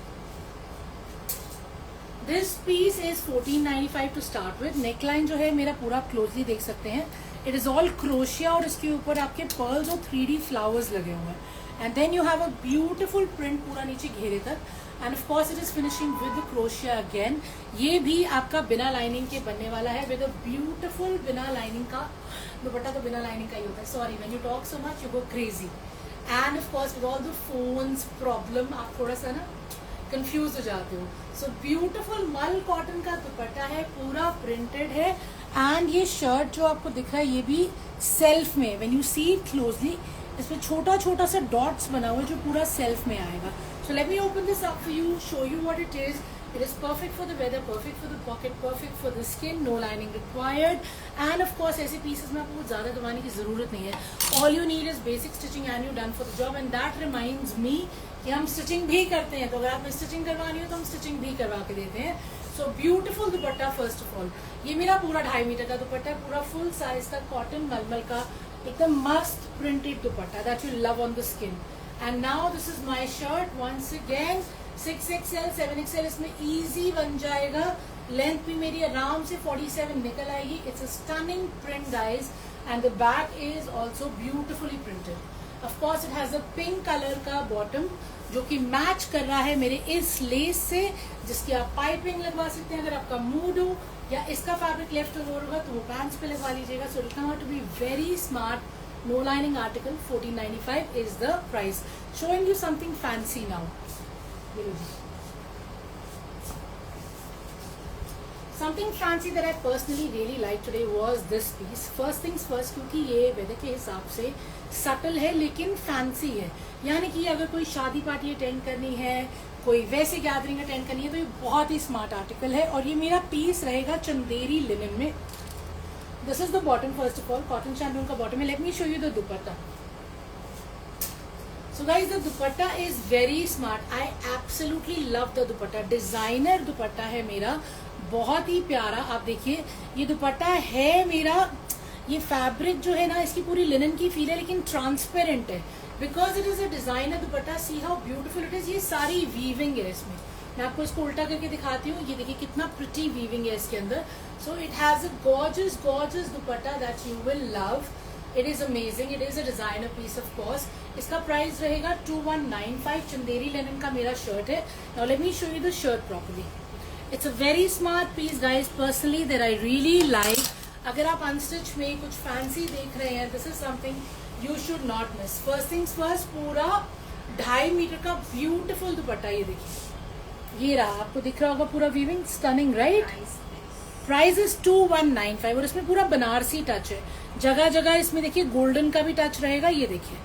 This piece is 1495 to start with. Neckline जो है मेरा पूरा क्लोजली देख सकते हैं, इट इज ऑल क्रोशिया और इसके ऊपर आपके पर्ल्स और 3D फ्लावर्स लगे हुए हैं। And then you have a beautiful print पूरा नीचे घेरे तक and of course it is finishing with crochet again. ये भी आपका बिना लाइनिंग के बनने वाला है विद अ ब्यूटिफुल बिना लाइनिंग का दुपट्टा। तो बिना लाइनिंग का ही होता है, sorry when you talk so much you go crazy. And of course with all the phones problem आप थोड़ा सा ना कंफ्यूज हो जाते हो। सो ब्यूटिफुल मल कॉटन का दुपट्टा है, पूरा प्रिंटेड है। एंड ये शर्ट जो आपको दिख रहा है ये भी सेल्फ में, when you see it closely, इसमें छोटा छोटा सा डॉट्स बना हुआ है जो पूरा सेल्फ में आएगा। सो let me open this up for you, show you what it is. It is perfect for the weather, perfect for the pocket, perfect for the skin, no lining required. And of course ऐसे pieces में आपको ज़्यादा दबाने की ज़रूरत नहीं है। All you need is basic stitching and you're done for the job. And that reminds me कि हम स्टिचिंग भी करते हैं, तो अगर आपने स्टिचिंग करवानी हो तो हम स्टिचिंग भी करवा के देते हैं। So beautiful dupatta. First of all ये मेरा पूरा 2.5 मीटर का दुपट्टा है, पूरा फुल साइज का कॉटन मलमल का एकदम मस्त printed dupatta that you love on the skin. And now this is my shirt once again 6XL 7XL इसमें इजी बन जाएगा. लेंथ भी मेरी आराम से 47 निकल आएगी. It's a stunning print guys and the back is also beautifully printed. Of course it has a pink colour का बॉटम जो कि मैच कर रहा है मेरे इस लेस से, जिसकी आप पाइपिंग लगवा सकते हैं अगर आपका मूड हो, या इसका फैब्रिक लेफ्ट ओवर होगा तो वो पैंट्स पे लगवा लीजिएगा. So it come out to be very smart. No lining article. 1495 is the price. Showing you something fancy now. Something fancy that I personally really liked today was this piece. First things first, क्योंकि ये weather के हिसाब से subtle है लेकिन fancy है. यानी कि अगर कोई शादी पार्टी अटेंड करनी है, कोई वैसे गैदरिंग अटेंड करनी है, तो ये बहुत ही स्मार्ट आर्टिकल है. और ये मेरा पीस रहेगा चंदेरी लिनन में. This is the bottom first of all, cotton shandoon का bottom है. Let me show you the dupatta. So guys, the dupatta is very smart. I absolutely love the dupatta. Designer dupatta है मेरा, बहुत ही प्यारा. आप देखिए ये दुपट्टा है मेरा. ये फैब्रिक जो है ना, इसकी पूरी लिनन की फील है लेकिन ट्रांसपेरेंट है, because it is a designer dupatta. See how beautiful it is. ये सारी वीविंग है इसमें. मैं आपको इसको उल्टा करके दिखाती हूँ. ये देखिए कितना प्रिटी वीविंग है इसके अंदर. So it has a gorgeous gorgeous dupatta that you will love. It is amazing. It is a designer piece of course. इसका प्राइस रहेगा 2195. चंदेरी लिनन का मेरा शर्ट है. Now let me show you the shirt properly. It's a very smart piece guys. Personally that I really like. अगर आप unstitch में कुछ fancy देख रहे हैं, this is something you should not miss. First things first, पूरा 2.5 metre का beautiful दुपट्टा. ये देखिए, ये रहा, आपको दिख रहा होगा पूरा weaving. Stunning right. Price is 2195 और इसमें पूरा बनारसी टच है. जगह जगह इसमें देखिए गोल्डन का भी टच रहेगा. ये देखिए,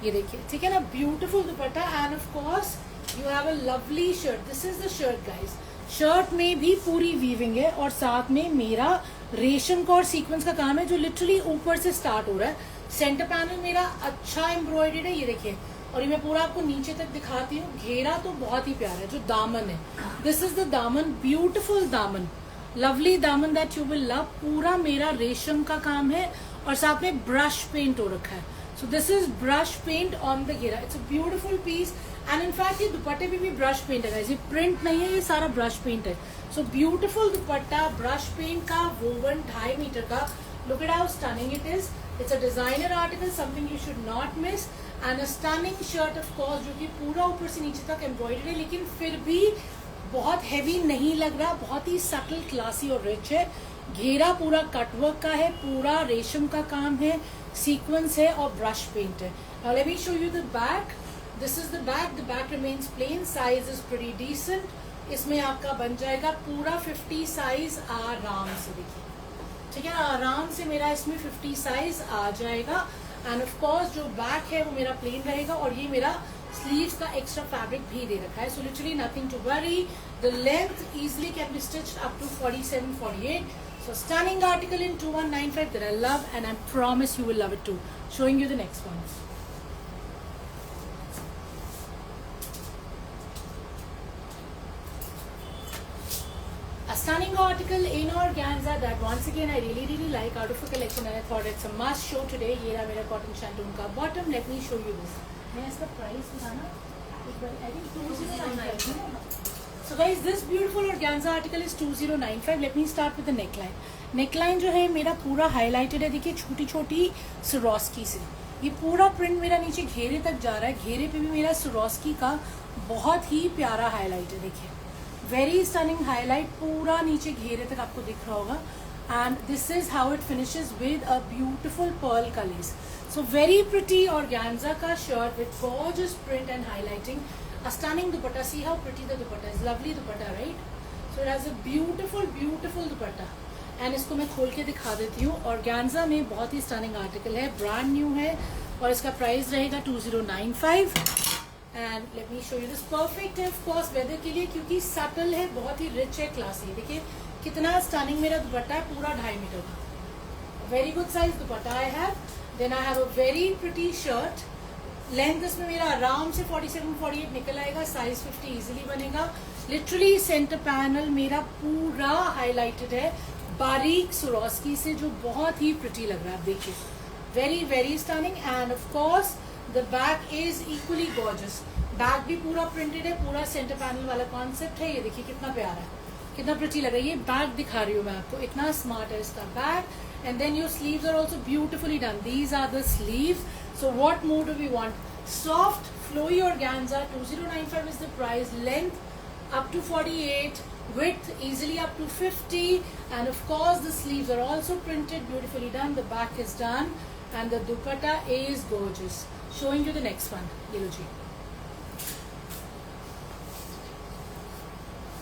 ये देखिए, ठीक है ना. Beautiful dupatta. And of course you have a lovely shirt. This is the shirt guys. Shirt में भी पूरी वीविंग है और साथ में मेरा रेशम का और सीक्वेंस का काम है जो लिटरली ऊपर से स्टार्ट हो रहा है. सेंटर पैनल मेरा अच्छा एम्ब्रॉयडर्ड है. ये देखिए, और ये मैं पूरा आपको नीचे तक दिखाती हूँ. घेरा तो बहुत ही प्यारा है. जो दामन है, दिस इज द दामन. ब्यूटिफुल दामन, लवली दामन दैट यू विल लव. पूरा मेरा रेशम का काम है और साथ में ब्रश पेंट हो रखा है. So this is brush paint on the घेरा. It's a beautiful piece. And in fact ये दुपट्टे पे भी ब्रश पेंट है. ये प्रिंट नहीं है, ये सारा ब्रश पेंट है. So beautiful dupatta, brush paint का, वोवन 2.5 मीटर का. Look at how stunning it is. It's a designer article, something you should not miss. And a stunning shirt of course, जो कि पूरा ऊपर से नीचे तक एम्ब्रॉयडरी है लेकिन फिर भी बहुत हैवी नहीं लग रहा. बहुत ही सटल, क्लासी और रिच है. घेरा पूरा कटवर्क का है, पूरा रेशम का काम है, सीक्वेंस है और ब्रश पेंट है. Now let me show you the back. This is the back. The back remains plain. Size is pretty decent. इसमें आपका बन जाएगा पूरा 50 साइज आराम से. देखिए, ठीक है ना, आराम से मेरा इसमें 50 साइज आ जाएगा. एंड ऑफ कोर्स जो बैक है वो मेरा प्लेन रहेगा और ये मेरा स्लीव्स का एक्स्ट्रा फैब्रिक भी दे रखा है. So literally nothing to worry. The length easily can be stitched up to 47-48. So stunning article in 2195 that I love and I promise you will love it too. Showing you the next one. A stunning article in organza that once again I really like out of a collection and I thought it's a must show today. ये रहा मेरा cotton shandoon का bottom. Let me show you this. मैं इसका price बताना एक बार. I think 2095. So guys, this beautiful organza article is 2095. Let me start with the neckline. Neckline जो है मेरा पूरा highlighted है. देखिए छोटी छोटी Swarovski से ये पूरा प्रिंट मेरा नीचे घेरे तक जा रहा है. घेरे पे भी मेरा Swarovski का बहुत ही प्यारा हाईलाइट है. देखिए, वेरी स्टनिंग हाईलाइट पूरा नीचे घेरे तक आपको दिख रहा होगा. And this is how it finishes with a beautiful pearl का lace. So very pretty organza का shirt with gorgeous print and highlighting. A stunning dupatta. See how pretty the dupatta is. Lovely dupatta, right? So it has a beautiful, beautiful dupatta. And इसको मैं खोल के दिखा देती हूँ. Organza में बहुत ही stunning article है, brand new है और इसका प्राइस रहेगा 2095. And let me show you this. Perfect है of course weather के लिए क्योंकि subtle है, बहुत ही rich है, classy. देखिए कितना stunning मेरा दुपट्टा है, पूरा 2.5 मीटर का. Very good size dupatta I have. Then I have a very pretty shirt. Length इसमें मेरा आराम से 47-48 निकल आएगा. साइज 50 इजीली बनेगा. लिटरली सेंटर पैनल मेरा पूरा हाईलाइटेड है बारीक Swarovski से, जो बहुत ही प्रिटी लग रहा है. आप देखिए, very very stunning. And of course the back is equally gorgeous, back भी पूरा प्रिंटेड है, पूरा सेंटर पैनल वाला कॉन्सेप्ट है। ये देखिए कितना प्यारा है, कितना प्रिटी लग रही है। बैक दिखा रही हूँ मैं आपको, इतना स्मार्ट है इसका back. And then your sleeves are also beautifully done, these are the sleeves. So what more do we want? Soft flowy organza, 2095 is the price, length up to 48, width easily up to 50, and of course the sleeves are also printed, beautifully done, the back is done, and the dupatta is gorgeous. Showing you the next one, ये लो जी।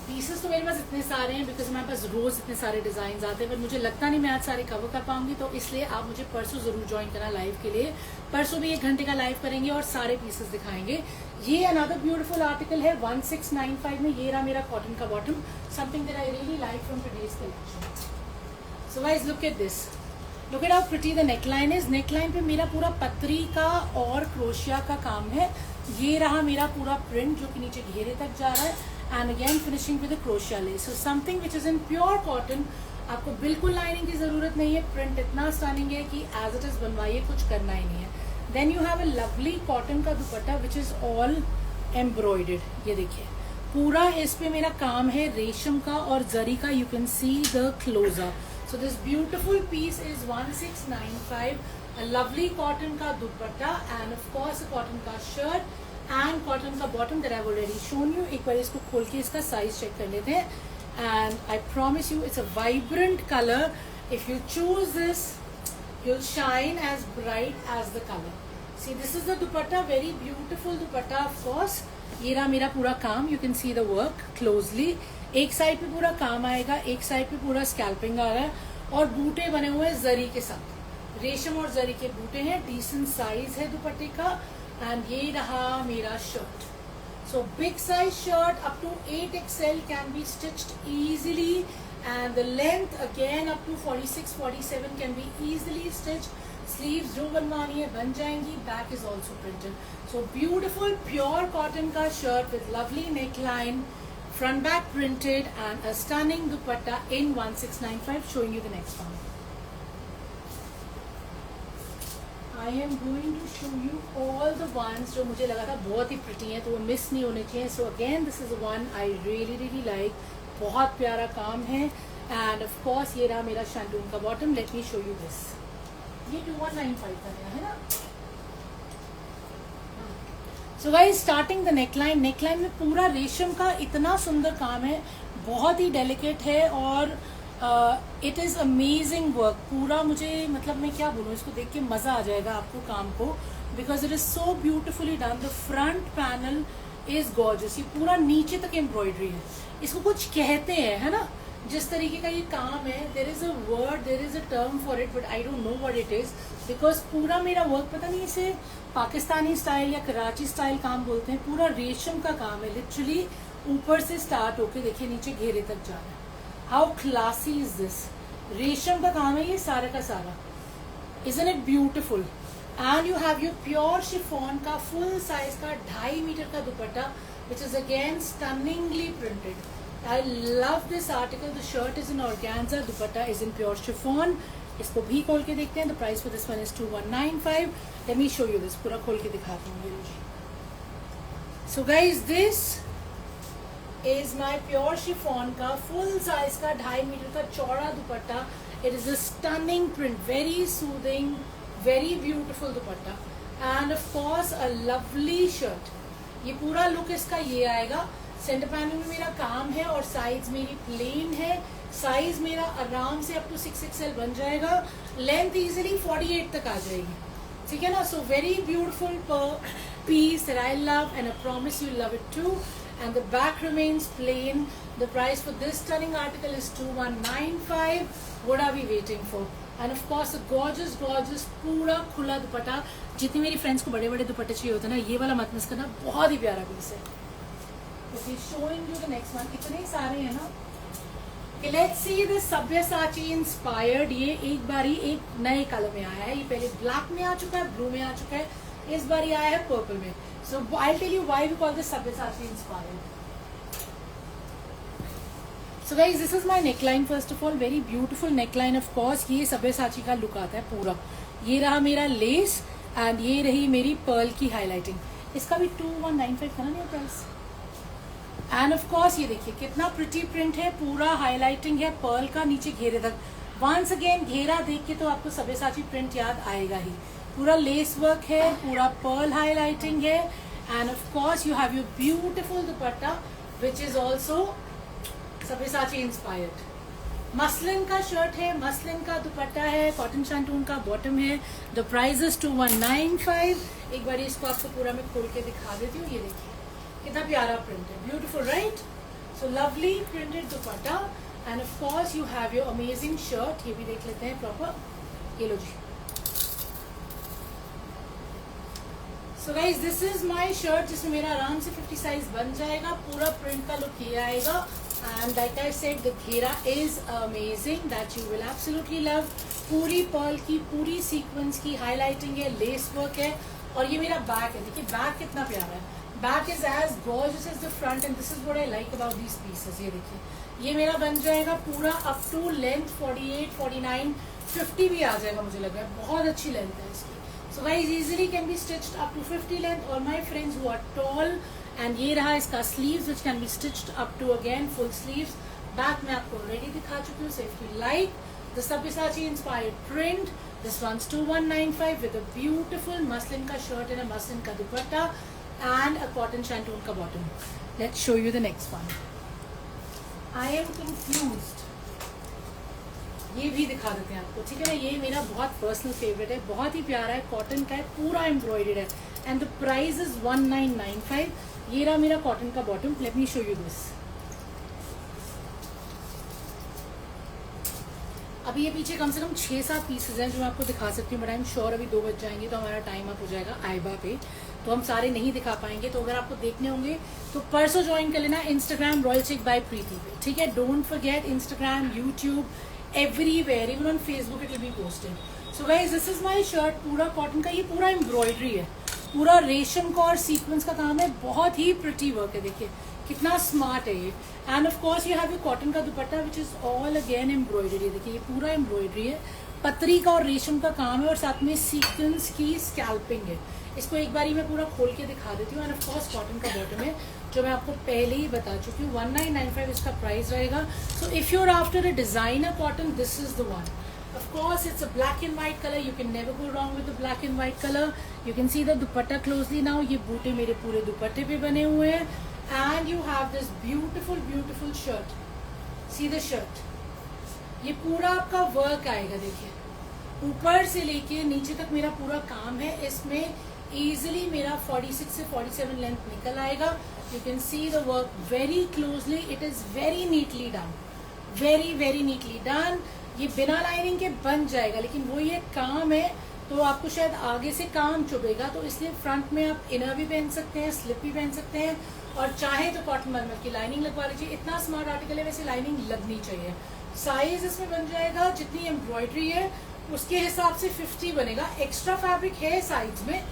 Pieces तो मेरे पास इतने सारे हैं because हमारे पास रोज इतने सारे डिजाइन आते हैं, बट मुझे लगता नहीं मैं आज सारे कवर कर पाऊंगी, तो इसलिए आप मुझे परसों जरूर ज्वाइन करना लाइव के लिए। परसों भी 1 घंटे का लाइव करेंगे और सारे पीसेस दिखाएंगे। ये अनदर ब्यूटीफुल आर्टिकल है 1695 में। ये रहा मेरा कॉटन का bottom, something that I really like from today's collection. So guys look at this, look at how pretty the neckline is. Neckline पे मेरा पूरा पत्री का और क्रोशिया का काम है। ये रहा मेरा पूरा प्रिंट जो कि नीचे घेरे तक जा रहा है, and again finishing with crochet less. So something which is in pure cotton, आपको बिल्कुल लाइनिंग की जरूरत नहीं है। प्रिंट इतना स्टनिंग है कि एज इट इज बनवाइए, कुछ करना ही नहीं है। Then you have a lovely cotton का dupatta which is all embroidered. ये देखिए पूरा इस पे मेरा काम है रेशम का और जरी का। You can see the closer. So this beautiful piece is 1695, a lovely cotton का dupatta and of course cotton का शर्ट एंड कॉटन का bottom that I have already shown you. एक बार इसको खोल के इसका साइज चेक कर लेते हैं, and I promise you it's a vibrant colour. If you choose this you'll shine as bright as the color. See, this is the dupatta, very beautiful dupatta of course. ये रहा मेरा पूरा काम, you can see the work closely. एक side पे पूरा काम आएगा, एक साइड पे पूरा स्कैल्पिंग आ रहा है, और बूटे बने हुए हैं जरी के साथ, रेशम और जरी के बूटे हैं। डिसेंट साइज है दुपट्टे का, एंड ये रहा मेरा shirt. So big size shirt up to 8XL can be stitched easily, and the length again up to 46-47 can be easily stitched. Sleeves जो बनवानी है बन जाएंगी। Back is also printed. So beautiful pure cotton का shirt with lovely neckline, front back printed, and a stunning dupatta in 1695. Showing you the next one. I am going to show you all the ones जो मुझे लगा था बहुत ही pretty हैं, तो वो miss नहीं होने चाहिए। So again this is one I really like, बहुत प्यारा काम है। एंड ऑफ कोर्स ये रहा मेरा शैंटून का bottom. Late me show you this. ये 2195 का है ना। So guys starting the neckline. Neckline में पूरा रेशम का इतना सुंदर काम है, बहुत ही डेलिकेट है, और इट इज अमेजिंग वर्क पूरा। मुझे मतलब मैं क्या बोलूँ, इसको देख के मजा आ जाएगा आपको काम को, because it is so beautifully done. The front panel is gorgeous, ये पूरा नीचे तक एम्ब्रॉयडरी है। इसको कुछ कहते हैं, है ना, जिस तरीके का ये काम है। There is a word, there is a term for it, but I don't know what it is, because पूरा मेरा वर्क, पता नहीं इसे पाकिस्तानी स्टाइल या कराची स्टाइल काम बोलते हैं। पूरा रेशम का काम है, लिटरली ऊपर से स्टार्ट होके देखिए नीचे घेरे तक जा रहा है। How classy is this. रेशम का काम है ये सारा का सारा। Isn't it beautiful. And you have your pure chiffon का फुल साइज का 2.5 मीटर का दुपट्टा, which is again stunningly printed. I love this article. The shirt is in organza, dupatta is in pure chiffon. इसको भी खोल के देखते हैं। The price for this one is 2195. Let me show you this. पूरा खोल के दिखाता हूँ। So guys, this is my pure chiffon का full size का 2.5 मीटर का चौड़ा दुपट्टा। It is a stunning print, very soothing, very beautiful dupatta, and of course a lovely shirt. ये पूरा लुक इसका ये आएगा। सेंटर पैनल में मेरा काम है और साइज मेरी प्लेन है। साइज मेरा आराम से अप टू 6XL बन जाएगा। लेंथ इजीली 48 तक आ जाएगी, ठीक है ना। So very beautiful piece that I love, and I promise you love it too. And the back remains plain. The price for this stunning article is 2195. What are we waiting for? And of course gorgeous gorgeous पूरा खुला दुपट्टा। जितनी मेरी friends को बड़े बड़े दुपट्टे चाहिए होते हैं ना, ये वाला मत मिस करना, बहुत ही प्यारा पीस है। Okay, showing you the next one. इतने सारे हैं ना। Let's see this Sabyasachi inspired. ये एक बारी एक नए कलर में आया है। ये पहले ब्लैक में आ चुका है, ब्लू में आ चुका है, इस बार ये आया है पर्पल में। So I tell you why we call this Sabyasachi inspired. So guys this is my neckline. First of all very beautiful neckline. Of course ये सब्यसाची का लुक आता है पूरा। ये रहा मेरा लेस, एंड ये रही मेरी पर्ल की हाईलाइटिंग, इसका भी 2195 था ना मेरा प्राइस। एंड ऑफ कोर्स ये देखिए कितना प्रिटी प्रिंट है, पूरा हाईलाइटिंग है पर्ल का नीचे घेरे तक। वंस अगेन घेरा देख के तो आपको सब्यसाची प्रिंट याद आएगा ही। पूरा लेस वर्क है, पूरा पर्ल हाईलाइटिंग है, and of course you have your beautiful dupatta which is also Sabyasachi inspired. Muslin का शर्ट है, मसलिन का दुपट्टा है, कॉटन शैंटून का बॉटम है। The price is 2195। एक बार इसको आपको पूरा मैं खोल के दिखा देती हूँ। ये देखिए कितना प्यारा प्रिंट है, beautiful right. So lovely printed dupatta and of course you have your amazing shirt. ये भी देख लेते हैं प्रॉपर, ये लो जी। So guys this is my shirt जिसमें मेरा आराम से 50 साइज बन जाएगा। पूरा प्रिंट का लुक ये आएगा and like I said the ghera is amazing that you will absolutely love. पूरी पर्ल की, पूरी सीक्वेंस की हाईलाइटिंग है, लेस वर्क है। और ये मेरा बैक है, देखिए बैक कितना प्यारा है। Back is as gorgeous as the front and this is what I like about these pieces. ये देखिए ये मेरा बन जाएगा पूरा अप टू लेंथ 48, 49, 50 भी आ जाएगा मुझे लग रहा है। बहुत अच्छी लेंथ है इसकी। So guys easily can be stitched up to 50 length, or my friends who are tall, and ये रहा इसका sleeves which can be stitched up to again full sleeves. Back मैं आपको already दिखा चुकी हूँ। So if you like the Sabyasachi inspired print, this one's 2195 with a beautiful muslin का shirt and a muslin का दुपट्टा and a cotton shantoon का bottom. Let's show you the next one. I am confused. ये भी दिखा देते हैं आपको, ठीक है ना। ये मेरा बहुत पर्सनल फेवरेट है, बहुत ही प्यारा है, कॉटन का है, पूरा एम्ब्रॉयडर्ड है एंड द प्राइस इज 1995। ये रहा मेरा कॉटन का bottom. Late me show you this. अभी ये पीछे कम से कम 6-7 पीसेज हैं जो मैं आपको दिखा सकती हूँ, बट आई एम श्योर अभी 2 बज जाएंगे तो हमारा टाइम अप हो जाएगा आइबा पे, तो हम सारे नहीं दिखा पाएंगे। तो अगर आपको देखने होंगे तो परसों ज्वाइन कर लेना इंस्टाग्राम रॉयल चिक बाय प्रीति पे, ठीक है। Don't forget Instagram, YouTube, everywhere, even on Facebook it will be posted. So guys this is my shirt, पूरा कॉटन का, ये पूरा एम्ब्रॉयडरी है, पूरा रेशम का और सीक्वेंस का काम है, बहुत ही प्रिटी वर्क है। देखिए कितना स्मार्ट है ये। And of course you have your cotton का dupatta which is all again embroidery. देखिए ये पूरा एम्ब्रॉयडरी है, पतरी का और रेशम का काम है और साथ में सीक्वेंस की स्कैल्पिंग है। इसको एक बारी मैं पूरा खोल के दिखा देती हूँ। एंड ऑफ कोर्स कॉटन का बॉटम है जो मैं आपको पहले ही बता चुकी हूँ। 1995 इसका प्राइस रहेगा। So if you are after a designer cotton this is the one. Of course it's a black and white color, you can never go wrong with the black and white color. You can see the dupatta closely now, ये बूटे मेरे पूरे दुपट्टे पे बने हुए हैं। And you have this beautiful beautiful shirt. See the shirt, ये पूरा आपका वर्क आएगा। देखिए ऊपर से लेके नीचे तक मेरा पूरा काम है। इसमें easily मेरा 46 से 47 लेंथ निकल आएगा। You can see the work very closely, it is very neatly done, very very neatly done. ये बिना लाइनिंग के बन जाएगा, लेकिन वो ये काम है तो आपको शायद आगे से काम चुभेगा, तो इसलिए फ्रंट में आप इनर भी पहन सकते हैं, स्लिप भी पहन सकते हैं, और चाहे तो कॉटन मलमल की लाइनिंग लगवा लीजिए। इतना स्मार्ट आर्टिकल है, वैसे लाइनिंग लगनी चाहिए। साइज इसमें बन जाएगा जितनी एम्ब्रॉयडरी है उसके हिसाब से 50 बनेगा। एक्स्ट्रा फैब्रिक है साइज में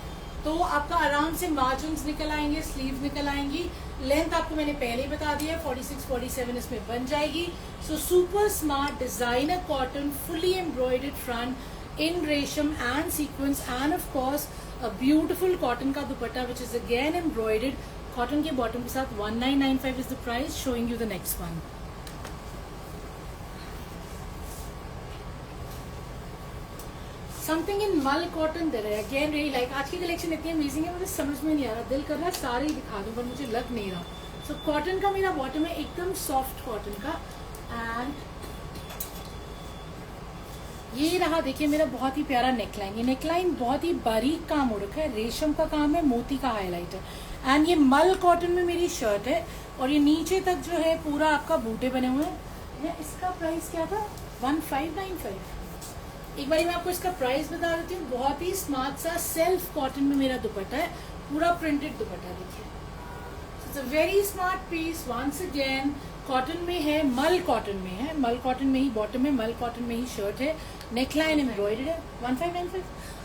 तो आपका आराम से मार्जिन्स निकल आएंगे, स्लीव निकल आएंगी। लेंथ आपको मैंने पहले ही बता दिया है, 46, 47 इसमें बन जाएगी। So super smart designer cotton, fully embroidered front in resham and sequence, and of course a beautiful cotton का dupatta which is again embroidered. Cotton के बॉटम के साथ 1995 is the price. Showing you the next one. Something in mul cotton दे रहा है again really like. आज की collection इतनी amazing है, मुझे समझ में नहीं आ रहा, दिल कर रहा है सारे ही दिखा दूं पर मुझे लग नहीं रहा। सो कॉटन का मेरा बॉटम है एकदम सॉफ्ट कॉटन का, एंड ये रहा देखिए मेरा बहुत ही प्यारा नेकलाइन। ये नेकलाइन बहुत ही बारीक काम हो रखा है, रेशम का काम है, मोती का हाईलाइट है। एंड ये मल कॉटन में मेरी शर्ट है और ये नीचे तक जो है पूरा आपका बूटे बने हुए हैं। इसका प्राइस क्या था? 1595। एक बार मैं आपको इसका प्राइस बता देती हूँ। बहुत ही स्मार्ट सा सेल्फ कॉटन में मेरा दुपट्टा है, पूरा प्रिंटेड दुपट्टा। देखिए it's a very smart piece. Once again cotton में है, मल कॉटन में है, मल कॉटन में ही बॉटम है, मल कॉटन में ही शर्ट है, नेकलाइन एम्ब्रॉयडर्ड है।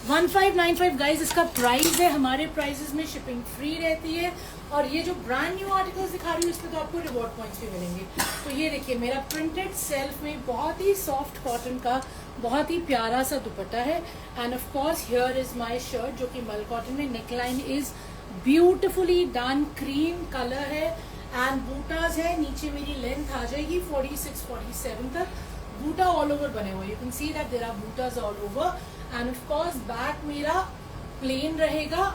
1595 गाइज इसका प्राइस है। हमारे प्राइसेस में शिपिंग फ्री रहती है, और ये जो ब्रांड न्यू आर्टिकल्स दिखा रही हूँ इस पर तो आपको रिवॉर्ड पॉइंट्स भी मिलेंगे। तो ये देखिए मेरा प्रिंटेड सेल्फ में बहुत ही सॉफ्ट कॉटन का बहुत ही प्यारा सा दुपट्टा है। And of course here is my shirt जो कि मल कॉटन में, neckline is beautifully done, cream colour है एंड बूटाज है। नीचे मेरी लेंथ आ जाएगी 46-47 तक, बूटा ऑल ओवर बने हुए, you can see that there are butas all over. And of course back मेरा प्लेन रहेगा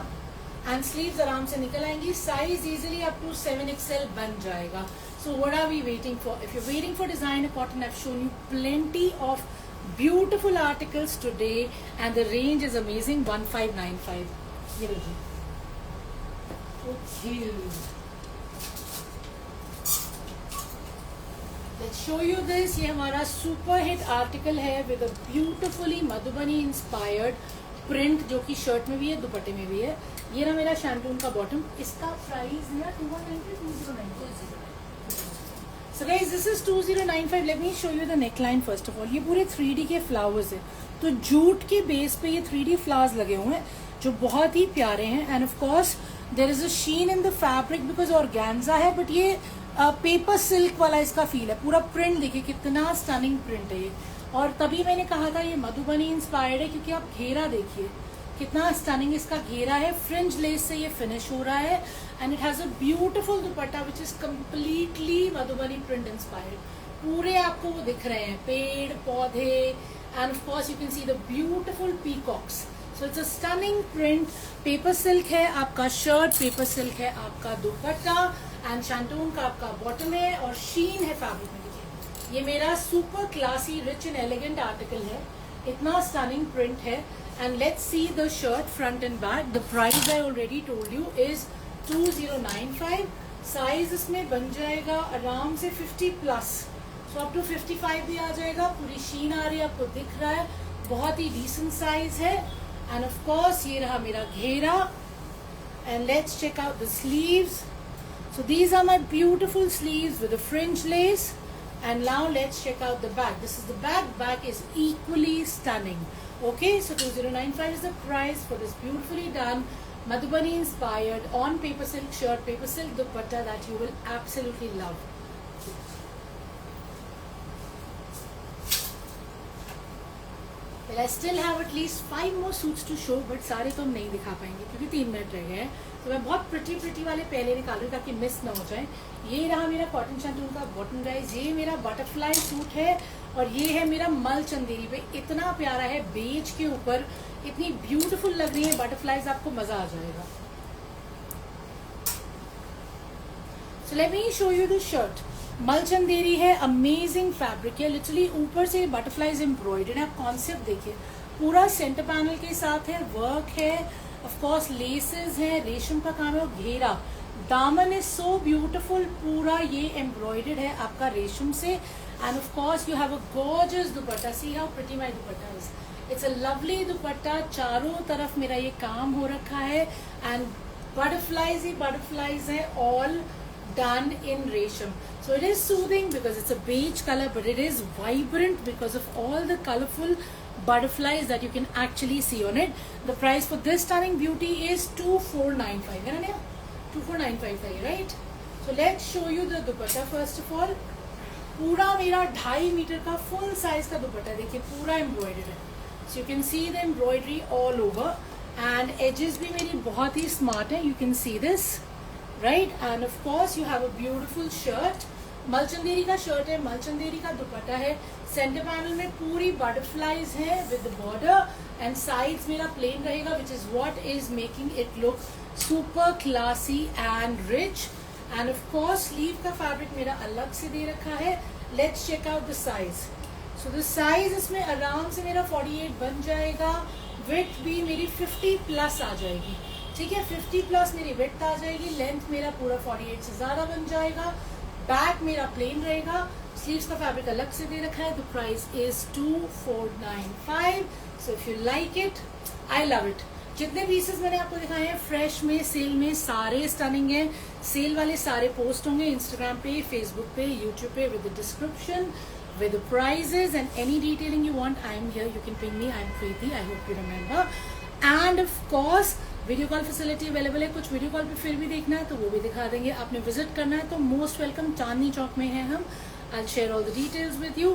एंड स्लीव्स आराम से निकल आएंगी। Size easily up to 7XL बन जाएगा। So what are we waiting for? If you waiting for designer cotton, I have shown you plenty of beautiful articles today and the range is amazing, 1595. ये लीजिए। Okay, let's show you this। ये हमारा super hit article है with a beautifully Madhubani inspired print जो कि shirt में भी है, दुपट्टे में भी है। ये ना मेरा शैंटून का बॉटम, इसका प्राइस है 290। So guys, this is 2095. Let me show you the neckline first of all. ये पूरे 3D के फ्लावर्स है, तो जूट के बेस पे ये 3D फ्लावर्स लगे हुए हैं जो बहुत ही प्यारे हैं। And of course there is a sheen in the fabric because organza है, बट ये पेपर सिल्क वाला इसका फील है। पूरा प्रिंट देखिए कितना स्टनिंग प्रिंट है ये, और तभी मैंने कहा था ये मधुबनी इंस्पायर्ड है क्योंकि आप घेरा देखिए कितना स्टनिंग इसका घेरा है। फ्रिंज लेस से ये फिनिश हो रहा है and it has a beautiful dupatta which is completely Madhubani print inspired. पूरे आपको वो दिख रहे हैं पेड़ पौधे and of course you can see the beautiful peacocks. So it's a stunning print. Paper silk है आपका शर्ट, पेपर सिल्क है आपका दुपट्टा एंड शैंटून का आपका बॉटम है और शीन है फैब्रिक में। देखिए ये मेरा super classy rich and elegant article है, इतना स्टनिंग प्रिंट है। And let's see the shirt front and back. The price I already told you is 2095. Size इसमें बन जाएगा आराम से 50+, so up to 55 भी आ जाएगा। पूरी शीन आ रही है, आपको दिख रहा है, बहुत ही decent size है। And of course ये रहा मेरा घेरा। And let's check out the sleeves. So these are my beautiful sleeves with the fringe lace. And now let's check out the back. This is the back. Back is equally stunning. Okay, so 2095 is the price for this beautifully done Madhubani inspired on paper silk shirt, paper silk dupatta that you will absolutely love. Well, I still have at least 5 more suits to show, but सारे तो हम नहीं दिखा पाएंगे क्योंकि 3 minute रह गए हैं। तो मैं बहुत प्रिटी वाले पहले निकाल रही हूँ ताकि मिस ना हो जाए। ये रहा मेरा कॉटन शैंटून का बॉटम गाइस, ये मेरा बटरफ्लाई सूट है और ये है मेरा मल चंदेरी पे। इतना प्यारा है, बेज के ऊपर इतनी ब्यूटीफुल लग रही है बटरफ्लाईज, आपको मजा आ जाएगा। सो let me show you the shirt. मल चंदेरी है, अमेजिंग फैब्रिक है, लिटरली ऊपर से बटरफ्लाईज एम्ब्रॉयडर्ड है। आप कॉन्सेप्ट देखिए, पूरा सेंटर पैनल के साथ है, वर्क है, ऑफ कोर्स लेसेस है, रेशम का काम है और घेरा। दामन इज सो ब्यूटीफुल, पूरा ये एम्ब्रॉयडर्ड है आपका रेशम से। And of course you have a gorgeous dupatta. See how pretty my dupatta is. It's a lovely दुपट्टा, चारों तरफ मेरा ये काम हो रखा है एंड बटरफ्लाईज ही बटरफ्लाईज है, all done in resham. So it is soothing because it's a beige color, but it is vibrant because of all the colorful butterflies that you can actually see on it. The price for this stunning beauty is 2495. है ना? 2495 है, right? So let's show you the dupatta first of all. पूरा मेरा 2.5 metre का full size का दुपट्टा देखिए, पूरा embroidered है। So you can see the embroidery all over and edges भी मेरी बहुत ही स्मार्ट है. You can see this. Right, and of course you have a beautiful shirt. मलचंदेरी का शर्ट है, मलचंदेरी का दुपट्टा है, सेंटर पैनल में पूरी बटरफ्लाईज है विद बॉर्डर एंड साइड्स मेरा प्लेन रहेगा, which is what is making it look super classy and rich. And of course sleeve का फैब्रिक मेरा अलग से दे रखा है। Let's check out the size. So the size इसमें आराम से मेरा 48 बन जाएगा, विड्थ भी मेरी 50+ आ जाएगी। ठीक है, 50+ मेरी विड्थ आ जाएगी, लेंथ मेरा पूरा 48 से ज्यादा बन जाएगा, बैक मेरा प्लेन रहेगा, स्लीव्स का फैब्रिक अलग से दे रखा है। The price is 2495। So if you like it, I love it. जितने पीसेस मैंने आपको दिखाए हैं फ्रेश में, सेल में, सारे स्टनिंग है। सेल वाले सारे पोस्ट होंगे इंस्टाग्राम पे, फेसबुक पे, यूट्यूब पे with the description, with the prices and any detailing you want. I am here, you can ping me. I am Preeti, I hope you remember. And of course video call facility available है। कुछ video call पे फिर भी देखना है तो वो भी दिखा देंगे। आपने विजिट करना है तो मोस्ट वेलकम, चांदनी चौक में है हम। I share all the details with you.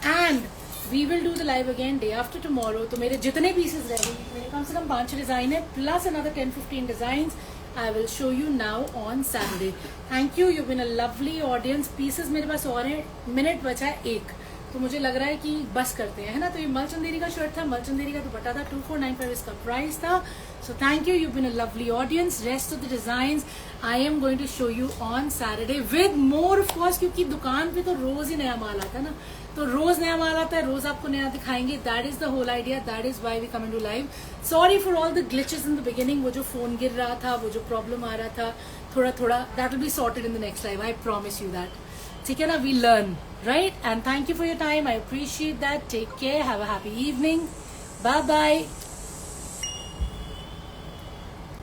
And we will do the live again day after tomorrow. तो मेरे जितने पीसेस रह गए, मेरे कम से कम 5 डिजाइन है, plus another 10-15 design I will show you now on Saturday. Thank you. You've been a lovely audience. Pieces मेरे पास और हैं, मिनट बचा है 1, तो मुझे लग रहा है कि बस करते हैं, है ना। तो ये मलचंदेरी का शर्ट था, मलचंदेरी का दुपट्टा था, 2495 इसका प्राइस था। So thank you, you've been a lovely audience. Rest of the designs I am going to show you on Saturday with more of course, क्योंकि दुकान पे तो रोज ही नया माल आता है ना, तो रोज नया माल आता है, रोज आपको नया दिखाएंगे। That is the whole idea, that is why we come to live. Sorry for all the glitches in the beginning, वो जो फोन गिर रहा था, वो जो प्रॉब्लम आ रहा था थोड़ा थोड़ा, that will be sorted in the next live, I promise you that. ठीक है ना, we learn, right? And thank you for your time, I appreciate that. Take care, have a happy evening, bye bye.